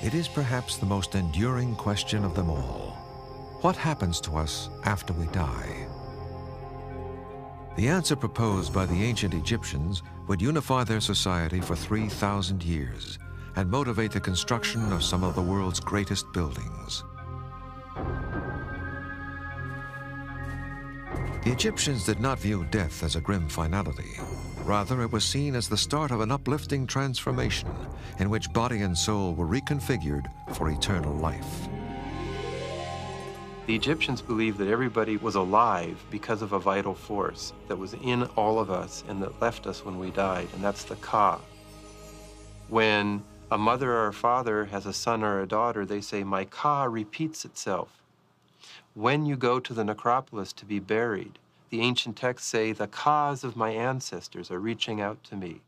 It is perhaps the most enduring question of them all. What happens to us after we die? The answer proposed by the ancient Egyptians would unify their society for 3,000 years and motivate the construction of some of the world's greatest buildings. The Egyptians did not view death as a grim finality. Rather, it was seen as the start of an uplifting transformation in which body and soul were reconfigured for eternal life. The Egyptians believed that everybody was alive because of a vital force that was in all of us and that left us when we died, and that's the Ka. When a mother or a father has a son or a daughter, they say, "My Ka repeats itself." When you go to the necropolis to be buried, the ancient texts say, "The Kas of my ancestors are reaching out to me."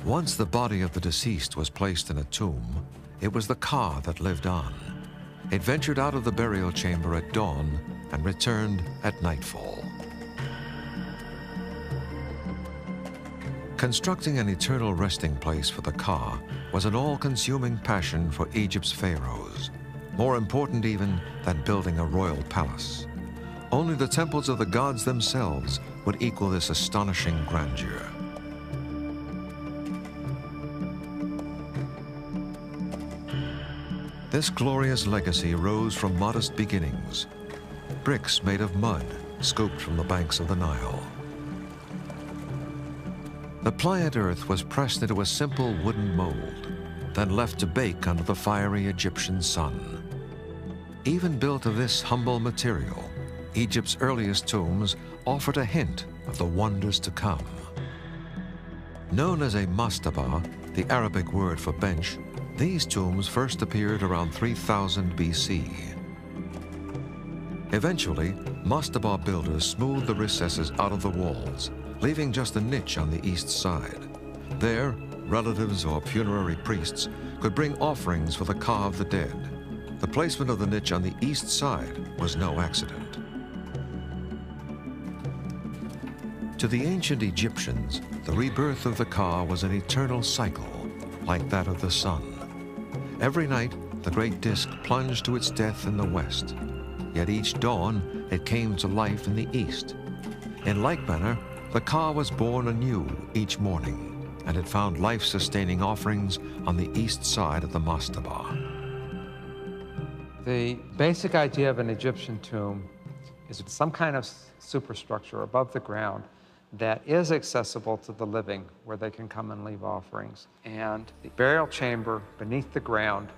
Once the body of the deceased was placed in a tomb, it was the Ka that lived on. It ventured out of the burial chamber at dawn and returned at nightfall. Constructing an eternal resting place for the Ka was an all-consuming passion for Egypt's pharaohs, more important even than building a royal palace. Only the temples of the gods themselves would equal this astonishing grandeur. This glorious legacy rose from modest beginnings, bricks made of mud scooped from the banks of the Nile. The pliant earth was pressed into a simple wooden mold, then left to bake under the fiery Egyptian sun. Even built of this humble material, Egypt's earliest tombs offered a hint of the wonders to come. Known as a mastaba, the Arabic word for bench, these tombs first appeared around 3000 BC. Eventually, mastaba builders smoothed the recesses out of the walls, leaving just a niche on the east side. There, relatives or funerary priests could bring offerings for the Ka of the dead. The placement of the niche on the east side was no accident. To the ancient Egyptians, the rebirth of the Ka was an eternal cycle, like that of the sun. Every night, the great disk plunged to its death in the west. Yet each dawn, it came to life in the east. In like manner, the Ka was born anew each morning, and it found life-sustaining offerings on the east side of the mastaba. The basic idea of an Egyptian tomb is some kind of superstructure above the ground that is accessible to the living, where they can come and leave offerings, and the burial chamber beneath the ground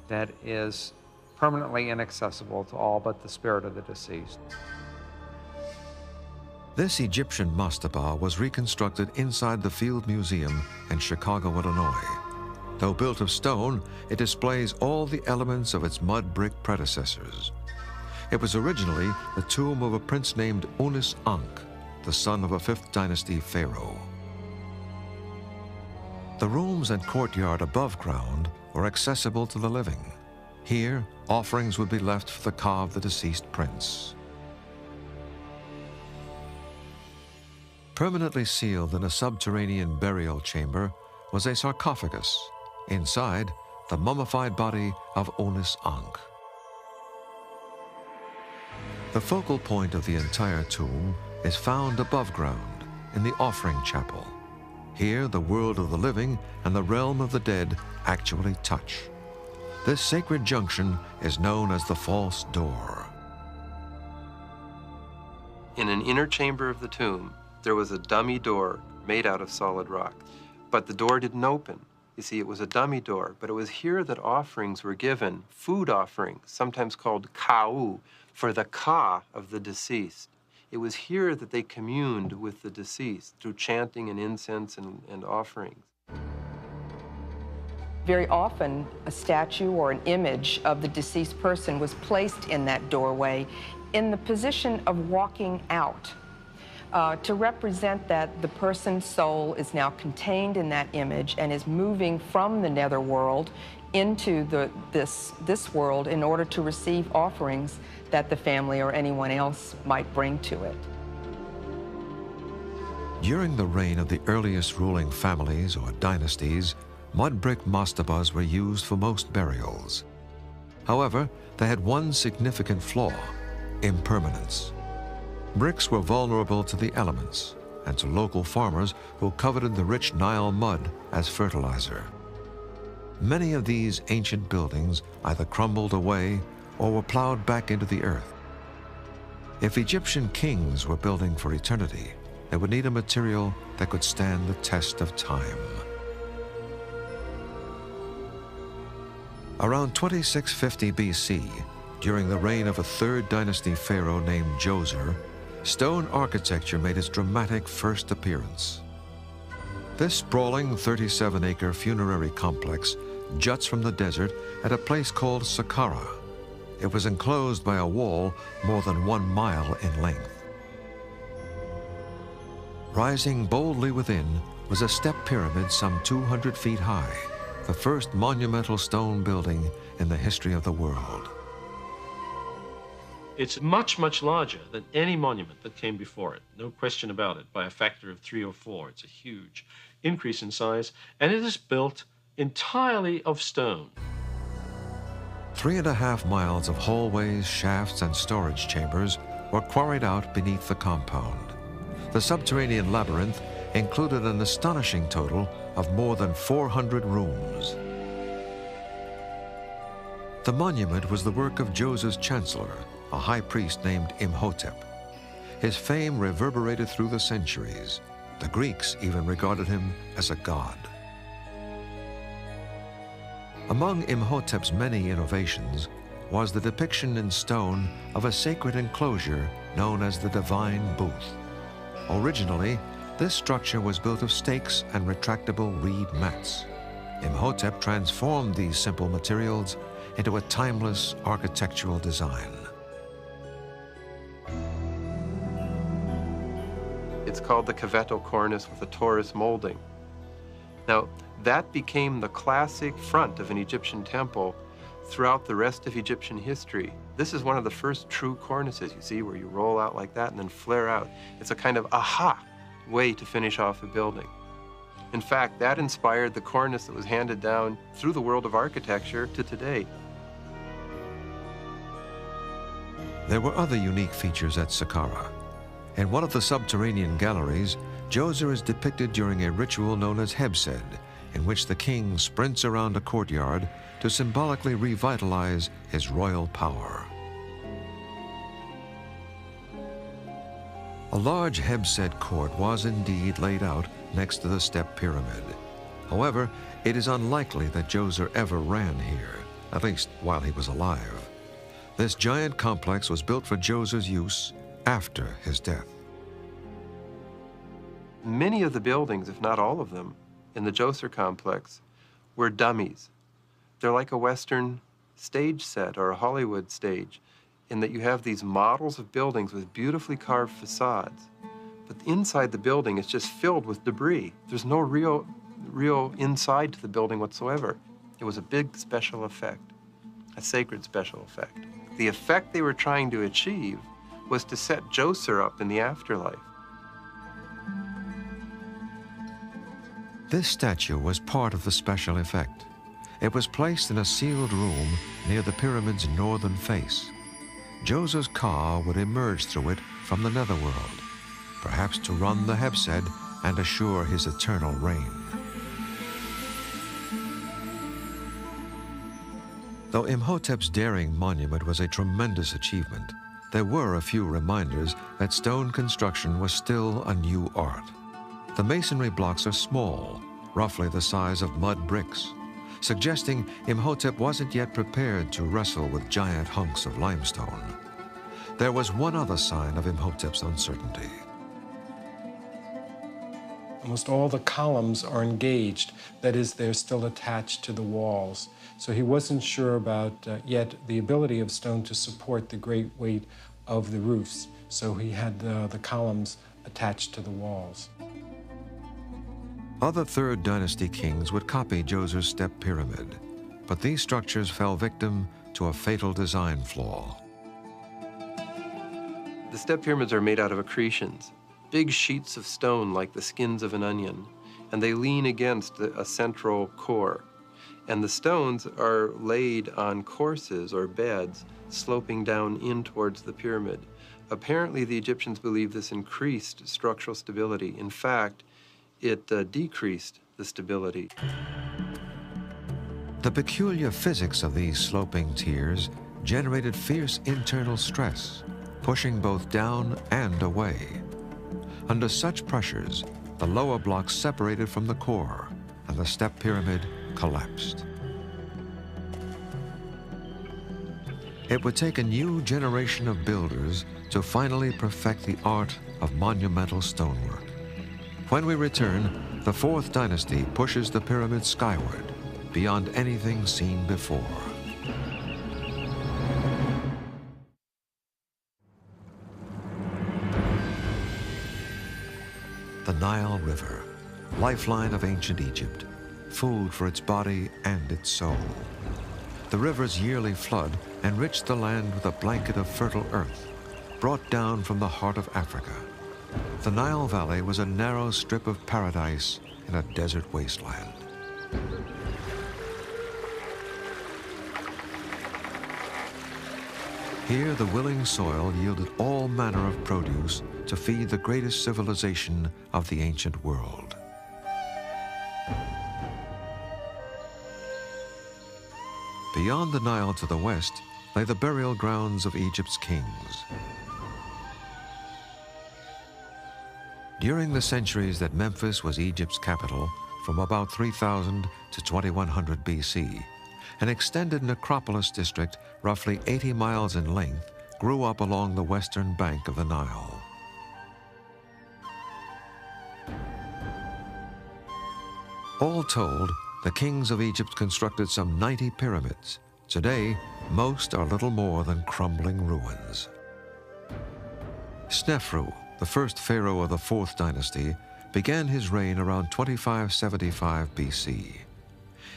that is permanently inaccessible to all but the spirit of the deceased. This Egyptian mastaba was reconstructed inside the Field Museum in Chicago, Illinois. Though built of stone, it displays all the elements of its mud brick predecessors. It was originally the tomb of a prince named Unis Ankh, the son of a 5th dynasty pharaoh. The rooms and courtyard above ground were accessible to the living. Here, offerings would be left for the Ka of the deceased prince. Permanently sealed in a subterranean burial chamber was a sarcophagus. Inside, the mummified body of Unis Ankh. The focal point of the entire tomb is found above ground in the offering chapel. Here, the world of the living and the realm of the dead actually touch. This sacred junction is known as the false door. In an inner chamber of the tomb, there was a dummy door made out of solid rock, but the door didn't open. You see, it was a dummy door, but it was here that offerings were given, food offerings, sometimes called ka'u, for the Ka of the deceased. It was here that they communed with the deceased through chanting and incense and offerings. Very often, a statue or an image of the deceased person was placed in that doorway in the position of walking out, to represent that the person's soul is now contained in that image and is moving from the netherworld into this world in order to receive offerings that the family or anyone else might bring to it. During the reign of the earliest ruling families or dynasties, mud brick mastabas were used for most burials. However, they had one significant flaw: impermanence. Bricks were vulnerable to the elements and to local farmers who coveted the rich Nile mud as fertilizer. Many of these ancient buildings either crumbled away or were plowed back into the earth. If Egyptian kings were building for eternity, they would need a material that could stand the test of time. Around 2650 BC, during the reign of a third dynasty pharaoh named Djoser, stone architecture made its dramatic first appearance. This sprawling 37-acre funerary complex juts from the desert at a place called Saqqara. It was enclosed by a wall more than 1 mile in length. Rising boldly within was a step pyramid some 200 feet high, the first monumental stone building in the history of the world. It's much, much larger than any monument that came before it. No question about it, by a factor of 3 or 4. It's a huge increase in size, and it is built entirely of stone. 3.5 miles of hallways, shafts, and storage chambers were quarried out beneath the compound. The subterranean labyrinth included an astonishing total of more than 400 rooms. The monument was the work of Djoser's chancellor, a high priest named Imhotep. His fame reverberated through the centuries. The Greeks even regarded him as a god. Among Imhotep's many innovations was the depiction in stone of a sacred enclosure known as the Divine Booth. Originally, this structure was built of stakes and retractable reed mats. Imhotep transformed these simple materials into a timeless architectural design. It's called the cavetto cornice with a torus molding. Now, that became the classic front of an Egyptian temple throughout the rest of Egyptian history. This is one of the first true cornices, you see, where you roll out like that and then flare out. It's a kind of aha way to finish off a building. In fact, that inspired the cornice that was handed down through the world of architecture to today. There were other unique features at Saqqara. In one of the subterranean galleries, Djoser is depicted during a ritual known as Hebsed, in which the king sprints around a courtyard to symbolically revitalize his royal power. A large Hebsed court was indeed laid out next to the step pyramid. However, it is unlikely that Djoser ever ran here, at least while he was alive. This giant complex was built for Djoser's use after his death. Many of the buildings, if not all of them, in the Djoser complex were dummies. They're like a Western stage set or a Hollywood stage, in that you have these models of buildings with beautifully carved facades, but inside the building is just filled with debris. There's no real inside to the building whatsoever. It was a big special effect, a sacred special effect. The effect they were trying to achieve was to set Djoser up in the afterlife. This statue was part of the special effect. It was placed in a sealed room near the pyramid's northern face. Djoser's Ka would emerge through it from the netherworld, perhaps to run the Hebsed and assure his eternal reign. Though Imhotep's daring monument was a tremendous achievement, there were a few reminders that stone construction was still a new art. The masonry blocks are small, roughly the size of mud bricks, suggesting Imhotep wasn't yet prepared to wrestle with giant hunks of limestone. There was one other sign of Imhotep's uncertainty. Almost all the columns are engaged, that is, they're still attached to the walls. So he wasn't sure about yet the ability of stone to support the great weight of the roofs. So he had the columns attached to the walls. Other Third Dynasty kings would copy Djoser's step pyramid, but these structures fell victim to a fatal design flaw. The step pyramids are made out of accretions, big sheets of stone like the skins of an onion. and they lean against a central core. And the stones are laid on courses or beds sloping down in towards the pyramid. Apparently, the Egyptians believed this increased structural stability. In fact, it decreased the stability. The peculiar physics of these sloping tiers generated fierce internal stress, pushing both down and away. Under such pressures, the lower blocks separated from the core, and the step pyramid collapsed. It would take a new generation of builders to finally perfect the art of monumental stonework. When we return, the Fourth Dynasty pushes the pyramid skyward, beyond anything seen before. The Nile River, lifeline of ancient Egypt, food for its body and its soul. The river's yearly flood enriched the land with a blanket of fertile earth, brought down from the heart of Africa. The Nile Valley was a narrow strip of paradise in a desert wasteland. Here, the willing soil yielded all manner of produce to feed the greatest civilization of the ancient world. Beyond the Nile to the west lay the burial grounds of Egypt's kings. During the centuries that Memphis was Egypt's capital, from about 3000 to 2100 BC, an extended necropolis district, roughly 80 miles in length, grew up along the western bank of the Nile. All told, the kings of Egypt constructed some 90 pyramids. Today, most are little more than crumbling ruins. Snefru, the first pharaoh of the Fourth Dynasty, began his reign around 2575 BC.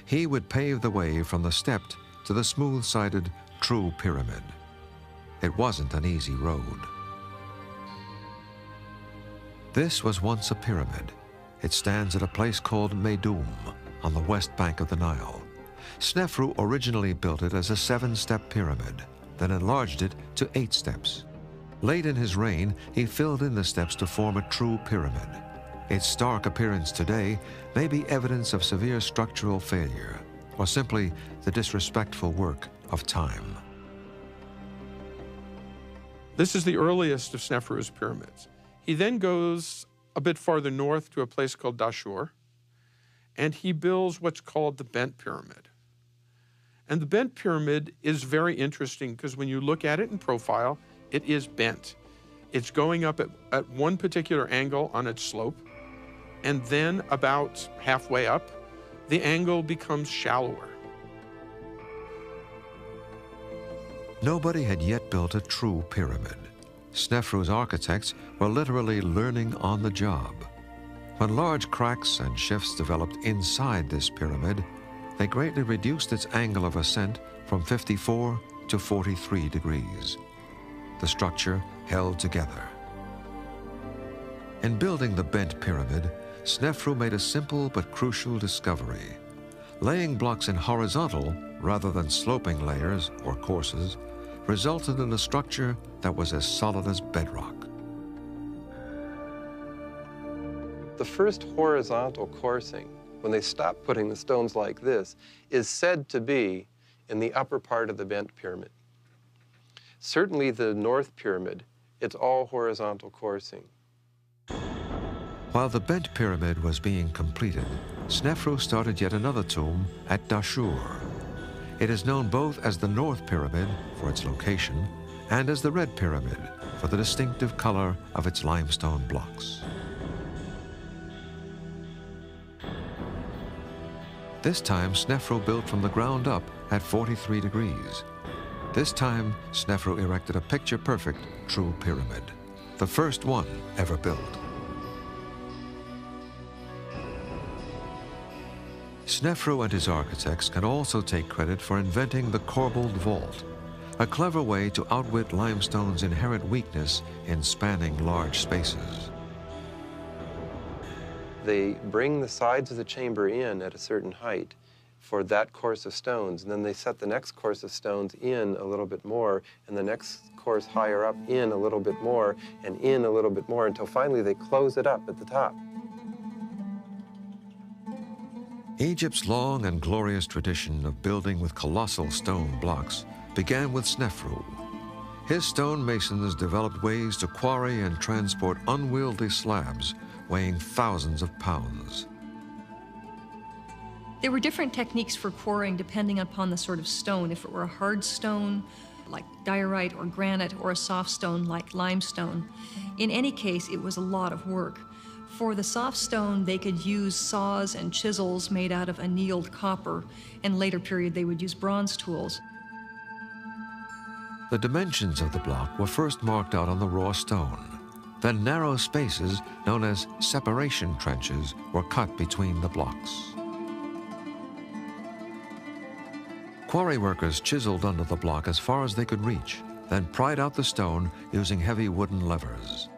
He would pave the way from the stepped to the smooth-sided true pyramid. It wasn't an easy road. This was once a pyramid. It stands at a place called Meidum on the west bank of the Nile. Snefru originally built it as a 7-step pyramid, then enlarged it to 8 steps. Late in his reign, he filled in the steps to form a true pyramid. Its stark appearance today may be evidence of severe structural failure, or simply the disrespectful work of time. This is the earliest of Snefru's pyramids. He then goes a bit farther north to a place called Dashur, and he builds what's called the bent pyramid. And the bent pyramid is very interesting because when you look at it in profile, it is bent. It's going up at one particular angle on its slope, and then about halfway up, the angle becomes shallower. Nobody had yet built a true pyramid. Snefru's architects were literally learning on the job. When large cracks and shifts developed inside this pyramid, they greatly reduced its angle of ascent from 54 to 43 degrees. The structure held together. In building the bent pyramid, Snefru made a simple but crucial discovery. Laying blocks in horizontal rather than sloping layers or courses resulted in a structure that was as solid as bedrock. The first horizontal coursing, when they stopped putting the stones like this, is said to be in the upper part of the bent pyramid. Certainly the North Pyramid, it's all horizontal coursing. While the bent pyramid was being completed, Snefru started yet another tomb at Dashur. It is known both as the North Pyramid for its location and as the Red Pyramid for the distinctive color of its limestone blocks. This time, Snefru built from the ground up at 43 degrees. This time, Snefru erected a picture-perfect true pyramid, the first one ever built. Snefru and his architects can also take credit for inventing the corbelled vault, a clever way to outwit limestone's inherent weakness in spanning large spaces. They bring the sides of the chamber in at a certain height for that course of stones, and then they set the next course of stones in a little bit more, and the next course higher up in a little bit more, and in a little bit more, until finally they close it up at the top. Egypt's long and glorious tradition of building with colossal stone blocks began with Snefru. His stonemasons developed ways to quarry and transport unwieldy slabs weighing thousands of pounds. There were different techniques for quarrying depending upon the sort of stone. If it were a hard stone, like diorite or granite, or a soft stone like limestone. In any case, it was a lot of work. For the soft stone, they could use saws and chisels made out of annealed copper, and later period they would use bronze tools. The dimensions of the block were first marked out on the raw stone. Then narrow spaces, known as separation trenches, were cut between the blocks. Quarry workers chiseled under the block as far as they could reach, then pried out the stone using heavy wooden levers.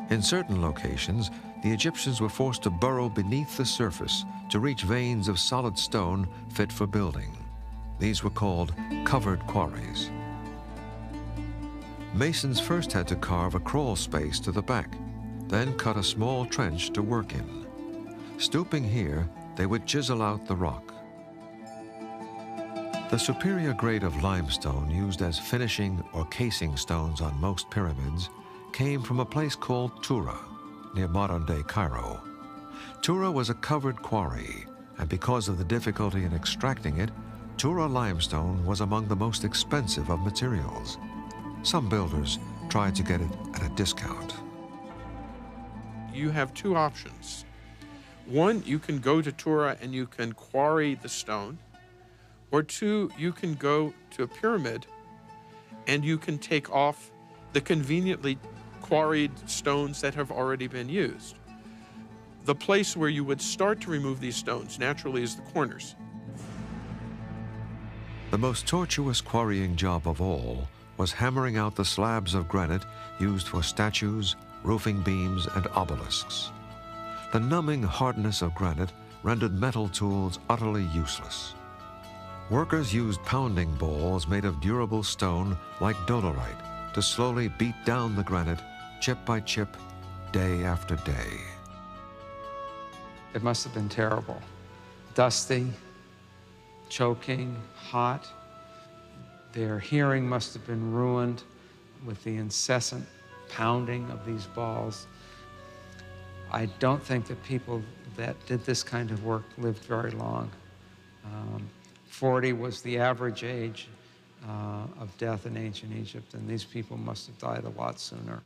In certain locations, the Egyptians were forced to burrow beneath the surface to reach veins of solid stone fit for building. These were called covered quarries. Masons first had to carve a crawl space to the back, then cut a small trench to work in. Stooping here, they would chisel out the rock. The superior grade of limestone used as finishing or casing stones on most pyramids came from a place called Tura, near modern-day Cairo. Tura was a covered quarry, and because of the difficulty in extracting it, Tura limestone was among the most expensive of materials. Some builders tried to get it at a discount. You have two options. One, you can go to Tura and you can quarry the stone, or two, you can go to a pyramid and you can take off the conveniently quarried stones that have already been used. The place where you would start to remove these stones naturally is the corners. The most tortuous quarrying job of all was hammering out the slabs of granite used for statues, roofing beams, and obelisks. The numbing hardness of granite rendered metal tools utterly useless. Workers used pounding balls made of durable stone like dolerite to slowly beat down the granite, chip by chip, day after day. It must have been terrible. Dusty, choking, hot. Their hearing must have been ruined with the incessant pounding of these balls. I don't think that people that did this kind of work lived very long. 40 was the average age of death in ancient Egypt, and these people must have died a lot sooner.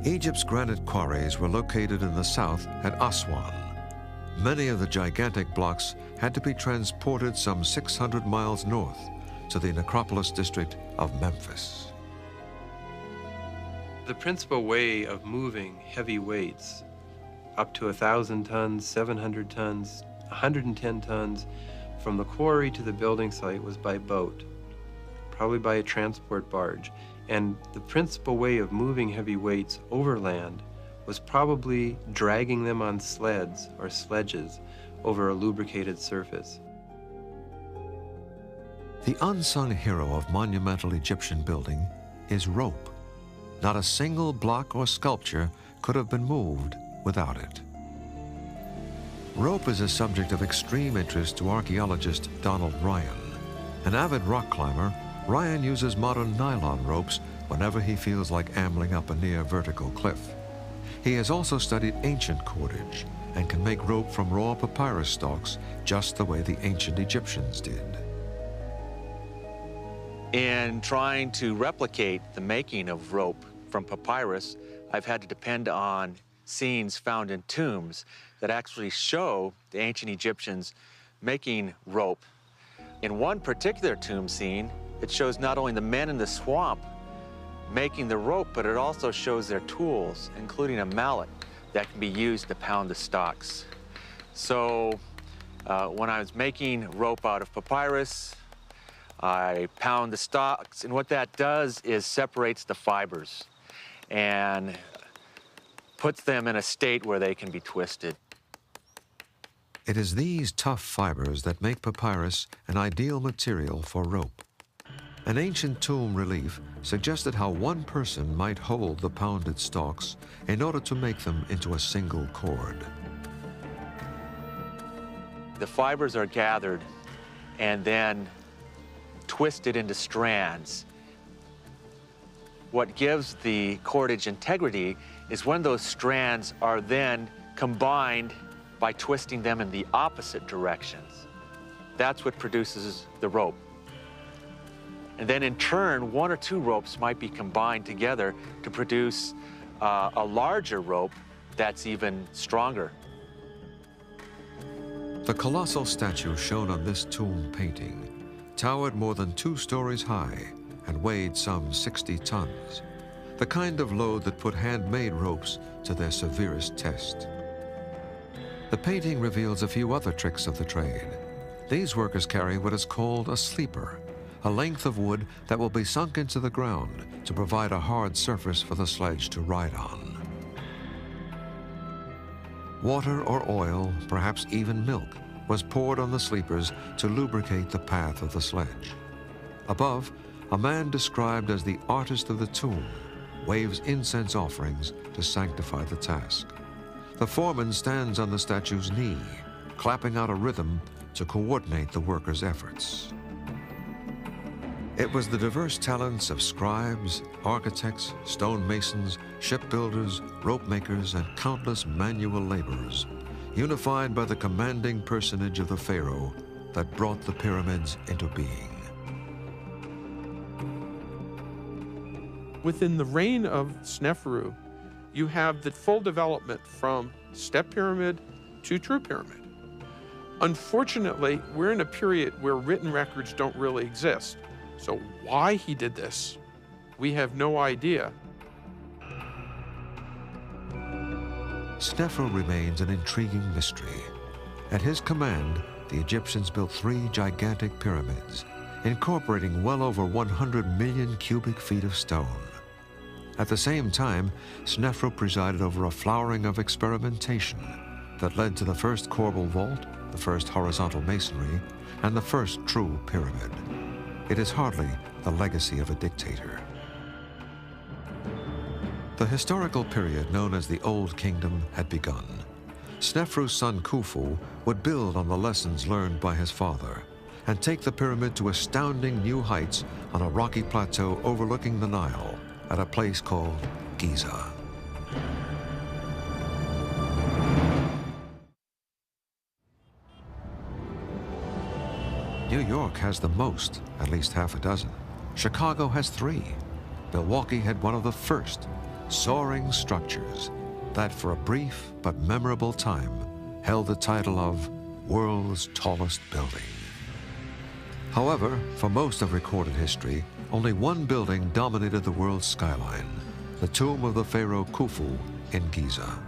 Egypt's granite quarries were located in the south at Aswan. Many of the gigantic blocks had to be transported some 600 miles north to the necropolis district of Memphis. The principal way of moving heavy weights, up to 1,000 tons, 700 tons, 110 tons, from the quarry to the building site was by boat, probably by a transport barge. And the principal way of moving heavy weights overland was probably dragging them on sleds or sledges over a lubricated surface. The unsung hero of monumental Egyptian building is rope. Not a single block or sculpture could have been moved without it. Rope is a subject of extreme interest to archaeologist Donald Ryan. An avid rock climber, Ryan uses modern nylon ropes whenever he feels like ambling up a near vertical cliff. He has also studied ancient cordage and can make rope from raw papyrus stalks just the way the ancient Egyptians did. In trying to replicate the making of rope from papyrus, I've had to depend on scenes found in tombs that actually show the ancient Egyptians making rope. In one particular tomb scene, it shows not only the men in the swamp making the rope, but it also shows their tools, including a mallet that can be used to pound the stalks. So when I was making rope out of papyrus, I pound the stalks, and what that does is separates the fibers. and puts them in a state where they can be twisted. It is these tough fibers that make papyrus an ideal material for rope. An ancient tomb relief suggested how one person might hold the pounded stalks in order to make them into a single cord. The fibers are gathered and then twisted into strands. What gives the cordage integrity is when those strands are then combined by twisting them in the opposite directions. That's what produces the rope. And then in turn, one or two ropes might be combined together to produce a larger rope that's even stronger. The colossal statue shown on this tomb painting towered more than 2 stories high and weighed some 60 tons, the kind of load that put handmade ropes to their severest test. The painting reveals a few other tricks of the trade. These workers carry what is called a sleeper, a length of wood that will be sunk into the ground to provide a hard surface for the sledge to ride on. Water or oil, perhaps even milk, was poured on the sleepers to lubricate the path of the sledge. Above, a man described as the artist of the tomb waves incense offerings to sanctify the task. The foreman stands on the statue's knee, clapping out a rhythm to coordinate the workers' efforts. It was the diverse talents of scribes, architects, stonemasons, shipbuilders, rope makers, and countless manual laborers, unified by the commanding personage of the pharaoh, that brought the pyramids into being. Within the reign of Sneferu, you have the full development from step pyramid to true pyramid. Unfortunately, we're in a period where written records don't really exist. So why he did this, we have no idea. Sneferu remains an intriguing mystery. At his command, the Egyptians built 3 gigantic pyramids, incorporating well over 100 million cubic feet of stone. At the same time, Sneferu presided over a flowering of experimentation that led to the first corbel vault, the first horizontal masonry, and the first true pyramid. It is hardly the legacy of a dictator. The historical period known as the Old Kingdom had begun. Sneferu's son Khufu would build on the lessons learned by his father and take the pyramid to astounding new heights on a rocky plateau overlooking the Nile at a place called Giza. New York has the most, at least half a dozen. Chicago has 3. Milwaukee had one of the first soaring structures that for a brief but memorable time held the title of world's tallest building. However, for most of recorded history, only one building dominated the world's skyline, the tomb of the pharaoh Khufu in Giza.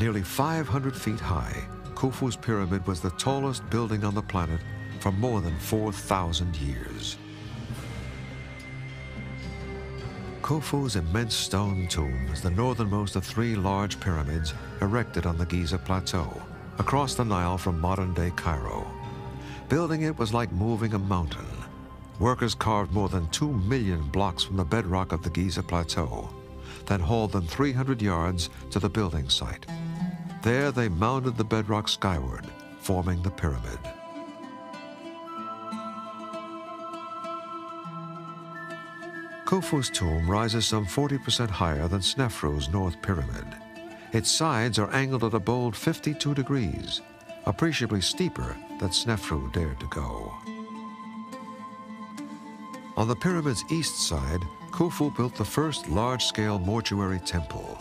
Nearly 500 feet high, Khufu's pyramid was the tallest building on the planet for more than 4,000 years. Khufu's immense stone tomb is the northernmost of 3 large pyramids erected on the Giza Plateau, across the Nile from modern-day Cairo. Building it was like moving a mountain. Workers carved more than 2 million blocks from the bedrock of the Giza Plateau, then hauled them 300 yards to the building site. There they mounted the bedrock skyward, forming the pyramid. Khufu's tomb rises some 40% higher than Sneferu's North Pyramid. Its sides are angled at a bold 52 degrees, appreciably steeper than Sneferu dared to go. On the pyramid's east side, Khufu built the first large-scale mortuary temple.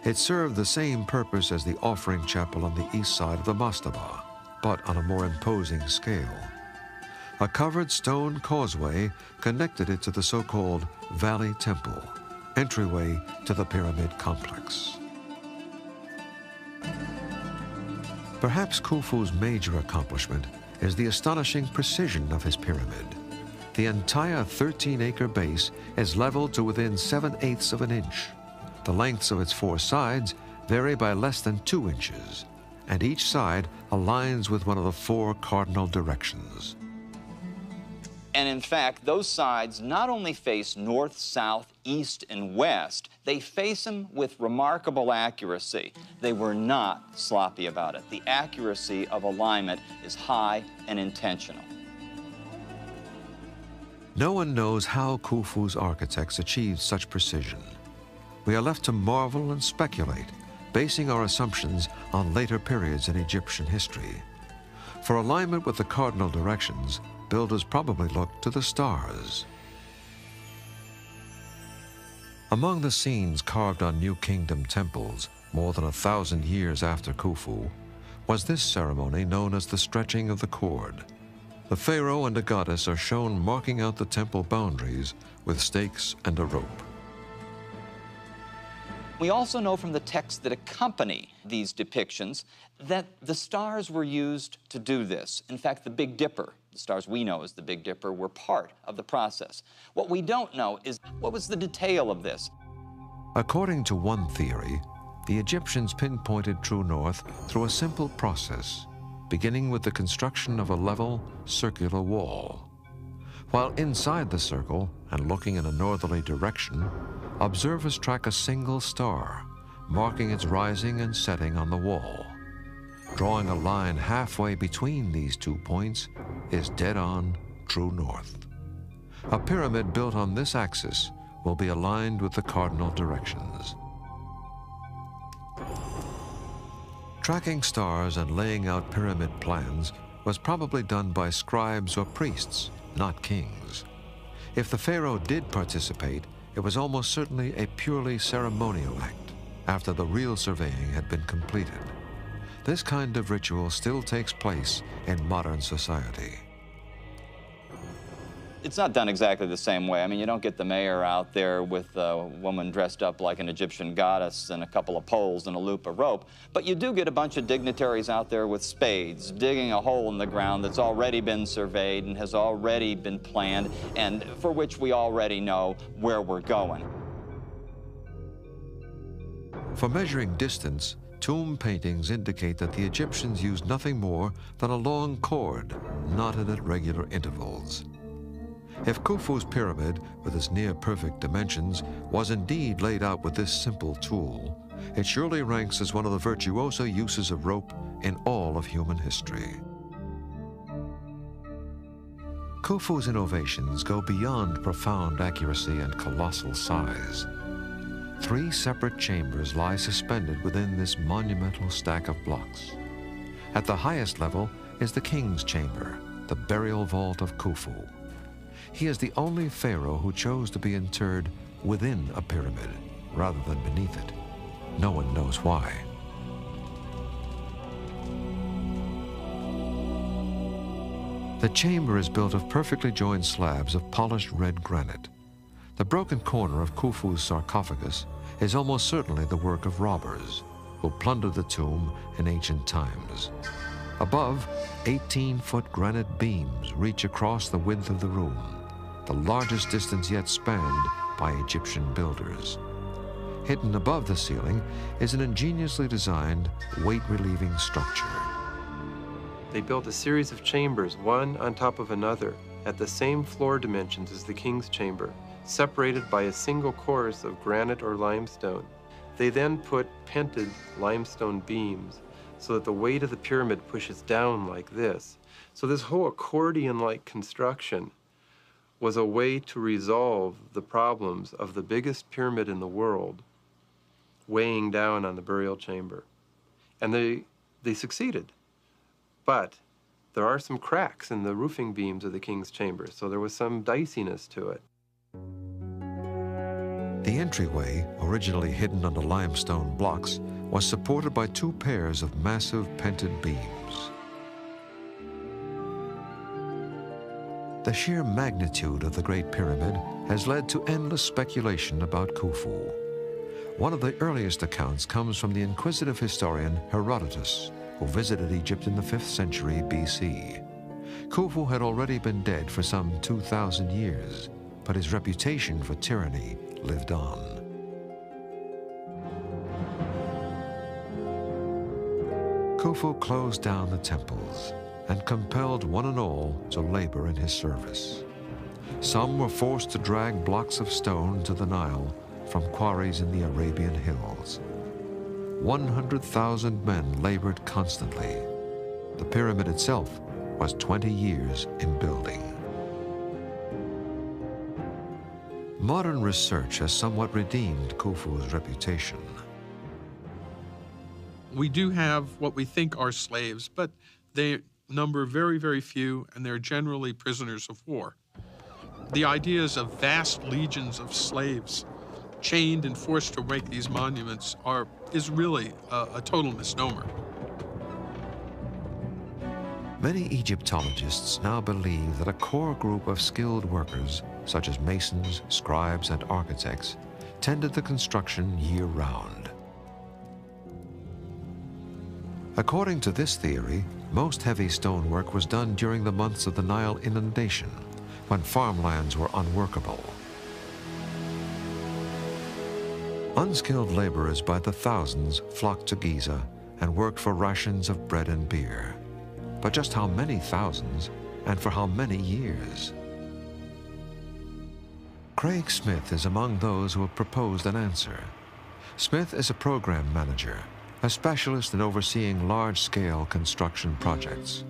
It served the same purpose as the offering chapel on the east side of the mastaba, but on a more imposing scale. A covered stone causeway connected it to the so-called Valley Temple, entryway to the pyramid complex. Perhaps Khufu's major accomplishment is the astonishing precision of his pyramid. the entire 13-acre base is leveled to within 7/8 of an inch. The lengths of its 4 sides vary by less than 2 inches, and each side aligns with one of the 4 cardinal directions. And in fact, those sides not only face north, south, east, and west, they face them with remarkable accuracy. They were not sloppy about it. The accuracy of alignment is high and intentional. No one knows how Khufu's architects achieved such precision. We are left to marvel and speculate, basing our assumptions on later periods in Egyptian history. For alignment with the cardinal directions, builders probably looked to the stars. Among the scenes carved on New Kingdom temples more than 1,000 years after Khufu was this ceremony known as the stretching of the cord. The pharaoh and a goddess are shown marking out the temple boundaries with stakes and a rope. We also know from the texts that accompany these depictions that the stars were used to do this. In fact, the Big Dipper, the stars we know as the Big Dipper, were part of the process. What we don't know is what was the detail of this. According to one theory, the Egyptians pinpointed true north through a simple process, beginning with the construction of a level, circular wall. While inside the circle and looking in a northerly direction, observers track a single star, marking its rising and setting on the wall. Drawing a line halfway between these 2 points is dead-on true north. A pyramid built on this axis will be aligned with the cardinal directions. Tracking stars and laying out pyramid plans was probably done by scribes or priests, not kings. If the pharaoh did participate, it was almost certainly a purely ceremonial act after the real surveying had been completed. This kind of ritual still takes place in modern society. It's not done exactly the same way. I mean, you don't get the mayor out there with a woman dressed up like an Egyptian goddess and a couple of poles and a loop of rope, but you do get a bunch of dignitaries out there with spades, digging a hole in the ground that's already been surveyed and has already been planned, and for which we already know where we're going. For measuring distance, tomb paintings indicate that the Egyptians used nothing more than a long cord, knotted at regular intervals. If Khufu's pyramid, with its near-perfect dimensions, was indeed laid out with this simple tool, it surely ranks as one of the virtuoso uses of rope in all of human history. Khufu's innovations go beyond profound accuracy and colossal size. 3 separate chambers lie suspended within this monumental stack of blocks. At the highest level is the king's chamber, the burial vault of Khufu. He is the only pharaoh who chose to be interred within a pyramid rather than beneath it. No one knows why. The chamber is built of perfectly joined slabs of polished red granite. The broken corner of Khufu's sarcophagus is almost certainly the work of robbers who plundered the tomb in ancient times. Above, 18-foot granite beams reach across the width of the room, the largest distance yet spanned by Egyptian builders. Hidden above the ceiling is an ingeniously designed, weight-relieving structure. They built a series of chambers, one on top of another, at the same floor dimensions as the king's chamber, separated by a single course of granite or limestone. They then put pented limestone beams so that the weight of the pyramid pushes down like this. So this whole accordion-like construction was a way to resolve the problems of the biggest pyramid in the world weighing down on the burial chamber. And they succeeded. But there are some cracks in the roofing beams of the king's chamber, so there was some diciness to it. The entryway, originally hidden under limestone blocks, was supported by 2 pairs of massive pented beams. The sheer magnitude of the Great Pyramid has led to endless speculation about Khufu. One of the earliest accounts comes from the inquisitive historian Herodotus, who visited Egypt in the 5th century BC. Khufu had already been dead for some 2,000 years, but his reputation for tyranny lived on. Khufu closed down the temples and compelled one and all to labor in his service. Some were forced to drag blocks of stone to the Nile from quarries in the Arabian hills. 100,000 men labored constantly. The pyramid itself was 20 years in building. Modern research has somewhat redeemed Khufu's reputation. We do have what we think are slaves, but they number very, very few, and they're generally prisoners of war. The ideas of vast legions of slaves chained and forced to make these monuments is really a total misnomer. Many Egyptologists now believe that a core group of skilled workers, such as masons, scribes, and architects, tended the construction year-round. According to this theory, most heavy stonework was done during the months of the Nile inundation, when farmlands were unworkable. Unskilled laborers by the thousands flocked to Giza and worked for rations of bread and beer. But just how many thousands, and for how many years? Craig Smith is among those who have proposed an answer. Smith is a program manager, a specialist in overseeing large-scale construction projects.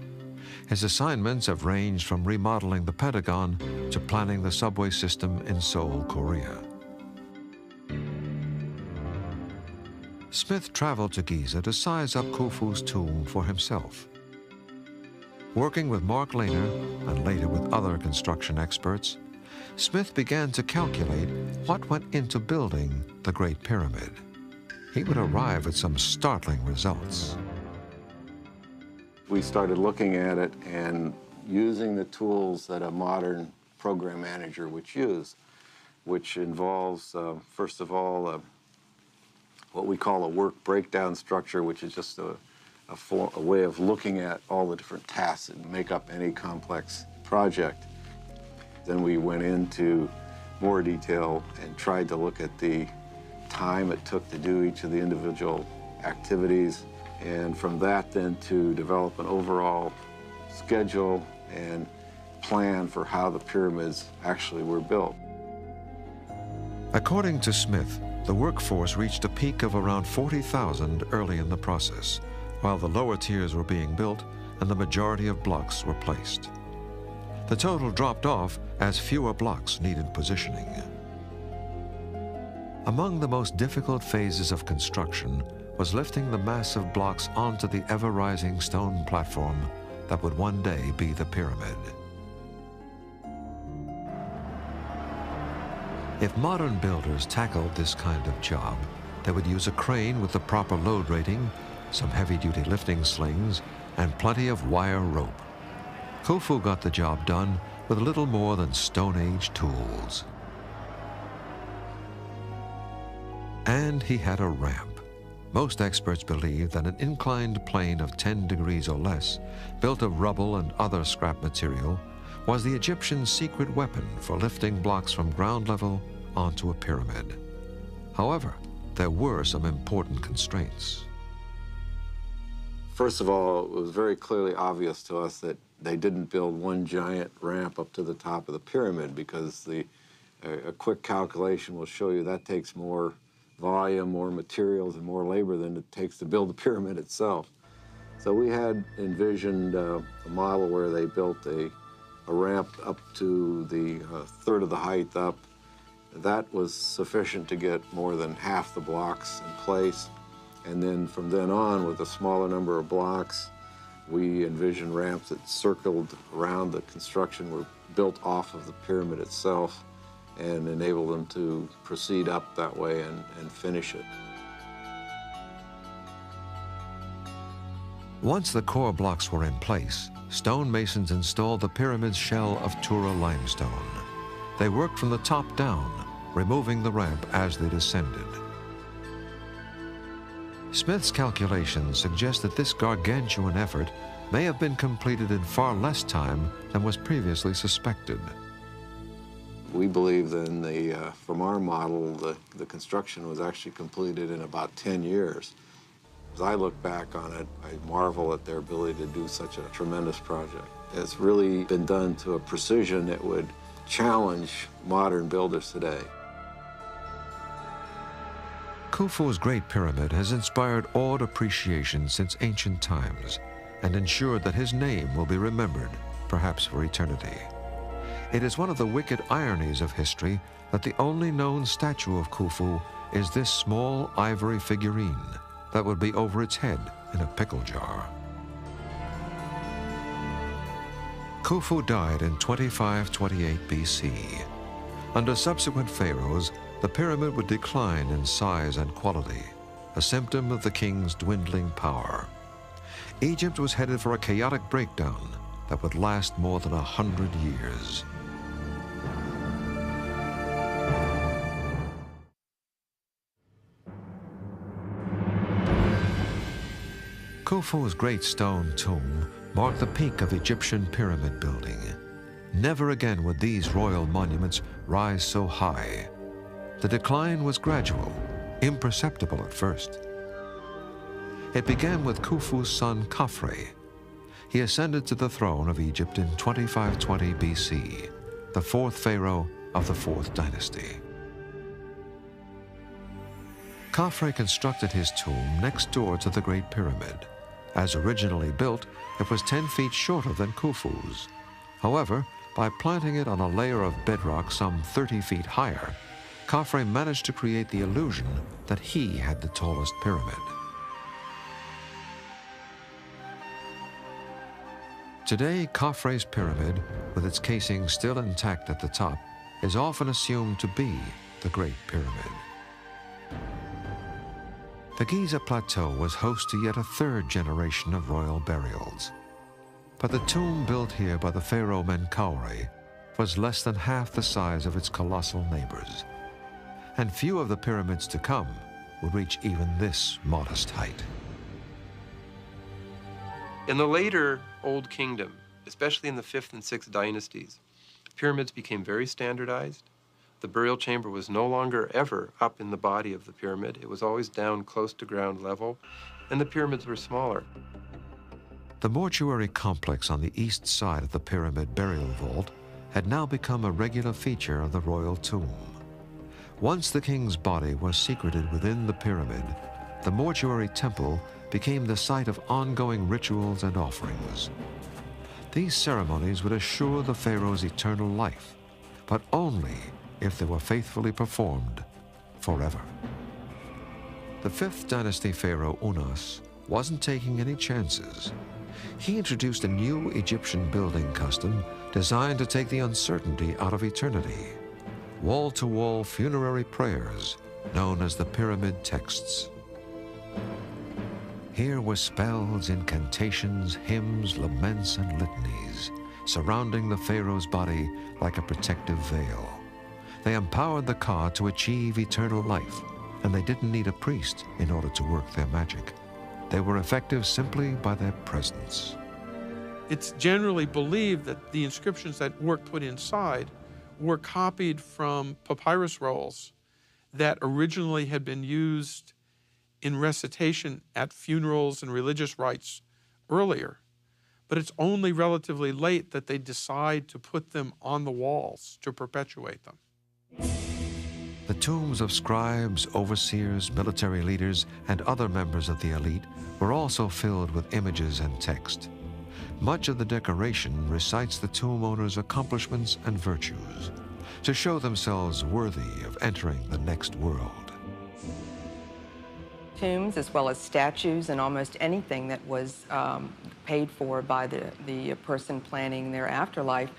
His assignments have ranged from remodeling the Pentagon to planning the subway system in Seoul, Korea. Smith traveled to Giza to size up Khufu's tomb for himself. Working with Mark Lehner and later with other construction experts, Smith began to calculate what went into building the Great Pyramid. He would arrive at some startling results. We started looking at it and using the tools that a modern program manager would use, which involves, first of all, what we call a work breakdown structure, which is just a way of looking at all the different tasks that make up any complex project. Then we went into more detail and tried to look at the time it took to do each of the individual activities, and from that then to develop an overall schedule and plan for how the pyramids actually were built. According to Smith, the workforce reached a peak of around 40,000 early in the process, while the lower tiers were being built and the majority of blocks were placed. The total dropped off as fewer blocks needed positioning. Among the most difficult phases of construction was lifting the massive blocks onto the ever-rising stone platform that would one day be the pyramid. If modern builders tackled this kind of job, they would use a crane with the proper load rating, some heavy-duty lifting slings, and plenty of wire rope. Khufu got the job done with little more than Stone Age tools. And he had a ramp. Most experts believe that an inclined plane of 10 degrees or less, built of rubble and other scrap material, was the Egyptians' secret weapon for lifting blocks from ground level onto a pyramid. However, there were some important constraints. First of all, it was very clearly obvious to us that they didn't build one giant ramp up to the top of the pyramid, because a quick calculation will show you that takes more volume, more materials, and more labor than it takes to build the pyramid itself. So we had envisioned a model where they built a ramp up to the third of the height up. That was sufficient to get more than half the blocks in place. And then from then on, with a smaller number of blocks, we envisioned ramps that circled around the construction, were built off of the pyramid itself, and enabled them to proceed up that way and finish it. Once the core blocks were in place, stonemasons installed the pyramid's shell of Tura limestone. They worked from the top down, removing the ramp as they descended. Smith's calculations suggest that this gargantuan effort may have been completed in far less time than was previously suspected. We believe that from our model, the construction was actually completed in about 10 years. As I look back on it, I marvel at their ability to do such a tremendous project. It's really been done to a precision that would challenge modern builders today. Khufu's Great Pyramid has inspired awed appreciation since ancient times and ensured that his name will be remembered, perhaps for eternity. It is one of the wicked ironies of history that the only known statue of Khufu is this small ivory figurine that would be over its head in a pickle jar. Khufu died in 2528 BC. Under subsequent pharaohs, the pyramid would decline in size and quality, a symptom of the king's dwindling power. Egypt was headed for a chaotic breakdown that would last more than 100 years. Khufu's great stone tomb marked the peak of Egyptian pyramid building. Never again would these royal monuments rise so high. The decline was gradual, imperceptible at first. It began with Khufu's son Khafre. He ascended to the throne of Egypt in 2520 BC, the fourth pharaoh of the fourth dynasty. Khafre constructed his tomb next door to the Great Pyramid. As originally built, it was 10 feet shorter than Khufu's. However, by planting it on a layer of bedrock some 30 feet higher, Khafre managed to create the illusion that he had the tallest pyramid. Today, Khafre's pyramid, with its casing still intact at the top, is often assumed to be the Great Pyramid. The Giza Plateau was host to yet a third generation of royal burials. But the tomb built here by the pharaoh Menkaure was less than half the size of its colossal neighbors. And few of the pyramids to come would reach even this modest height. In the later Old Kingdom, especially in the 5th and 6th dynasties, pyramids became very standardized. The burial chamber was no longer ever up in the body of the pyramid. It was always down close to ground level, and the pyramids were smaller. The mortuary complex on the east side of the pyramid burial vault had now become a regular feature of the royal tomb. Once the king's body was secreted within the pyramid, the mortuary temple became the site of ongoing rituals and offerings. These ceremonies would assure the pharaoh's eternal life, but only if they were faithfully performed forever. The 5th dynasty pharaoh Unas wasn't taking any chances. He introduced a new Egyptian building custom designed to take the uncertainty out of eternity. Wall-to-wall funerary prayers, known as the pyramid texts. Here were spells, incantations, hymns, laments, and litanies, surrounding the pharaoh's body like a protective veil. They empowered the Ka to achieve eternal life, and they didn't need a priest in order to work their magic. They were effective simply by their presence. It's generally believed that the inscriptions that were put inside were copied from papyrus rolls that originally had been used in recitation at funerals and religious rites earlier. But it's only relatively late that they decide to put them on the walls to perpetuate them. The tombs of scribes, overseers, military leaders, and other members of the elite were also filled with images and text. Much of the decoration recites the tomb owner's accomplishments and virtues to show themselves worthy of entering the next world. Tombs, as well as statues and almost anything that was paid for by the person planning their afterlife,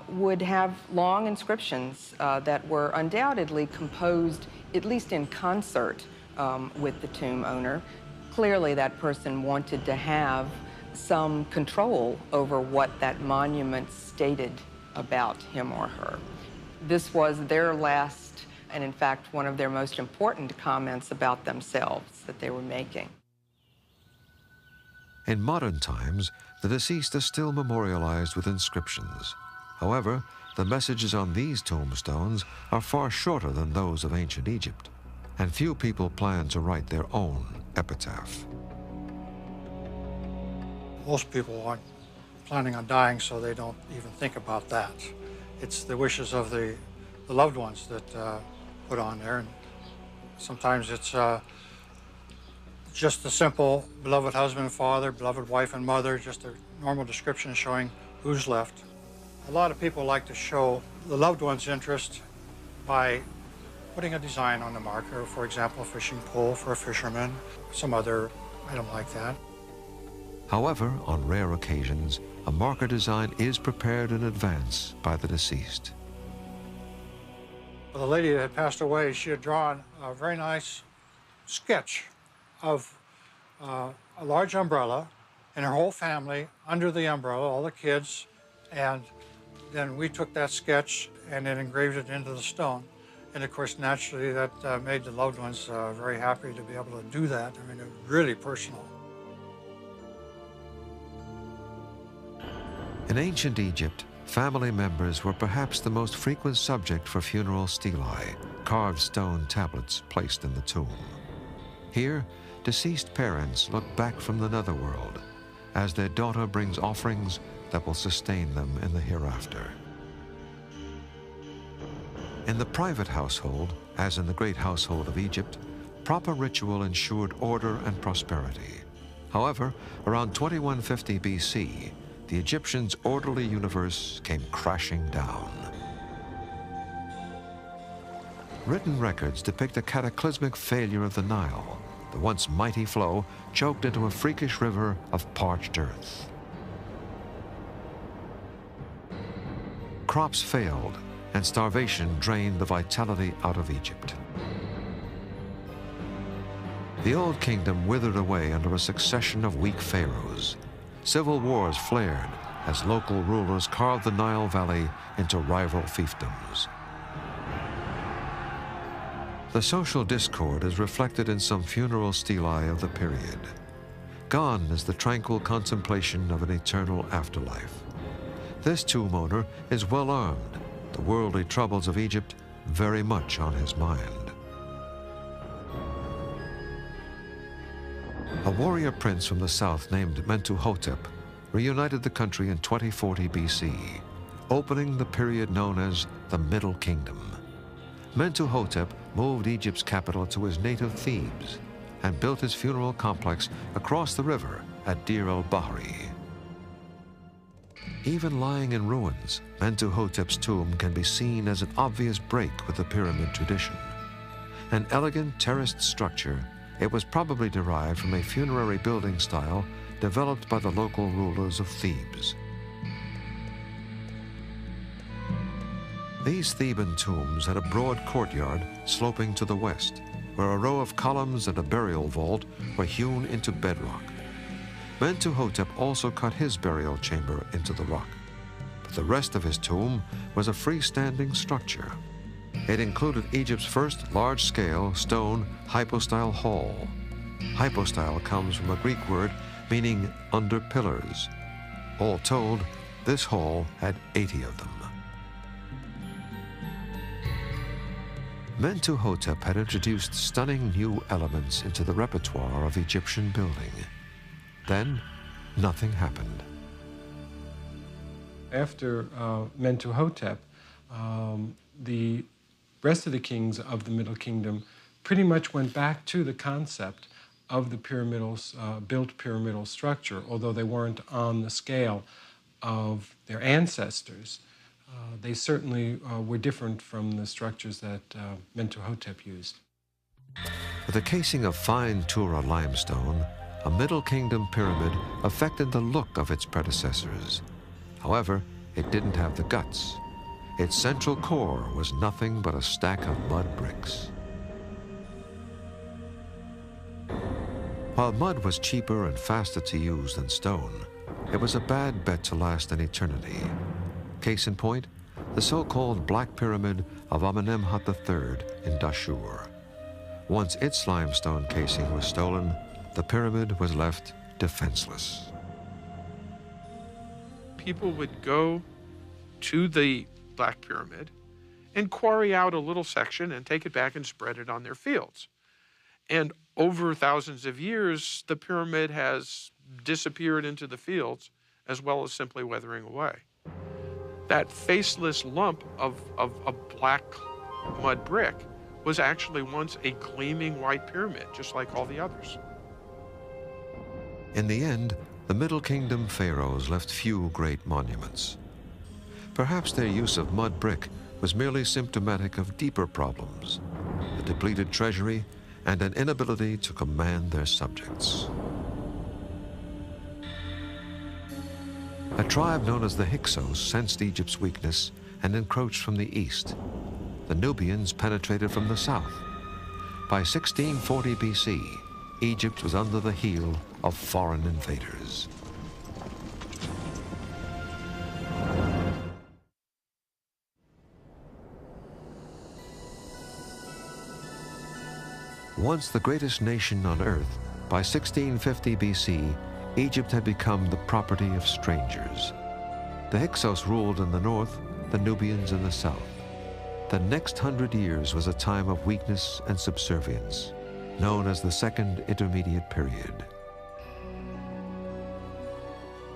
would have long inscriptions that were undoubtedly composed, at least in concert with the tomb owner. Clearly, that person wanted to have some control over what that monument stated about him or her. This was their last, and in fact, one of their most important comments about themselves that they were making. In modern times, the deceased are still memorialized with inscriptions. However, the messages on these tombstones are far shorter than those of ancient Egypt, and few people plan to write their own epitaph. Most people aren't planning on dying, so they don't even think about that. It's the wishes of the loved ones that put on there, and sometimes it's just a simple beloved husband and father, beloved wife and mother, just a normal description showing who's left. A lot of people like to show the loved one's interest by putting a design on the marker, for example, a fishing pole for a fisherman, some other item like that. However, on rare occasions, a marker design is prepared in advance by the deceased. The lady that had passed away, she had drawn a very nice sketch of a large umbrella and her whole family under the umbrella, all the kids, and then we took that sketch and then engraved it into the stone. And of course, naturally, that made the loved ones very happy to be able to do that. I mean, it was really personal. In ancient Egypt, family members were perhaps the most frequent subject for funeral stelae, carved stone tablets placed in the tomb. Here, deceased parents look back from the netherworld as their daughter brings offerings that will sustain them in the hereafter. In the private household, as in the great household of Egypt, proper ritual ensured order and prosperity. However, around 2150 BC, the Egyptians' orderly universe came crashing down. Written records depict a cataclysmic failure of the Nile, the once mighty flow choked into a freakish river of parched earth. Crops failed, and starvation drained the vitality out of Egypt. The Old Kingdom withered away under a succession of weak pharaohs. Civil wars flared as local rulers carved the Nile Valley into rival fiefdoms. The social discord is reflected in some funeral stelae of the period. Gone is the tranquil contemplation of an eternal afterlife. This tomb owner is well armed, the worldly troubles of Egypt very much on his mind. A warrior prince from the south named Mentuhotep reunited the country in 2040 BC, opening the period known as the Middle Kingdom. Mentuhotep moved Egypt's capital to his native Thebes and built his funeral complex across the river at Deir el-Bahri. Even lying in ruins, Mentuhotep's tomb can be seen as an obvious break with the pyramid tradition. An elegant terraced structure, it was probably derived from a funerary building style developed by the local rulers of Thebes. These Theban tombs had a broad courtyard sloping to the west, where a row of columns and a burial vault were hewn into bedrock. Mentuhotep also cut his burial chamber into the rock, but the rest of his tomb was a freestanding structure. It included Egypt's first large-scale stone hypostyle hall. Hypostyle comes from a Greek word meaning under pillars. All told, this hall had 80 of them. Mentuhotep had introduced stunning new elements into the repertoire of Egyptian building. Then, nothing happened. After Mentuhotep, the rest of the kings of the Middle Kingdom pretty much went back to the concept of the built pyramidal structure, although they weren't on the scale of their ancestors. They certainly were different from the structures that Mentuhotep used. With a casing of fine Tura limestone, a Middle Kingdom pyramid affected the look of its predecessors. However, it didn't have the guts. Its central core was nothing but a stack of mud bricks. While mud was cheaper and faster to use than stone, it was a bad bet to last an eternity. Case in point, the so-called Black Pyramid of Amenemhat III in Dashur. Once its limestone casing was stolen, the pyramid was left defenseless. People would go to the Black Pyramid and quarry out a little section and take it back and spread it on their fields. And over thousands of years, the pyramid has disappeared into the fields as well as simply weathering away. That faceless lump of black mud brick was actually once a gleaming white pyramid, just like all the others. In the end, the Middle Kingdom pharaohs left few great monuments. Perhaps their use of mud brick was merely symptomatic of deeper problems, a depleted treasury and an inability to command their subjects. A tribe known as the Hyksos sensed Egypt's weakness and encroached from the east. The Nubians penetrated from the south. By 1640 BC, Egypt was under the heel of foreign invaders. Once the greatest nation on earth, by 1650 BC, Egypt had become the property of strangers. The Hyksos ruled in the north, the Nubians in the south. The next 100 years was a time of weakness and subservience, known as the Second Intermediate Period.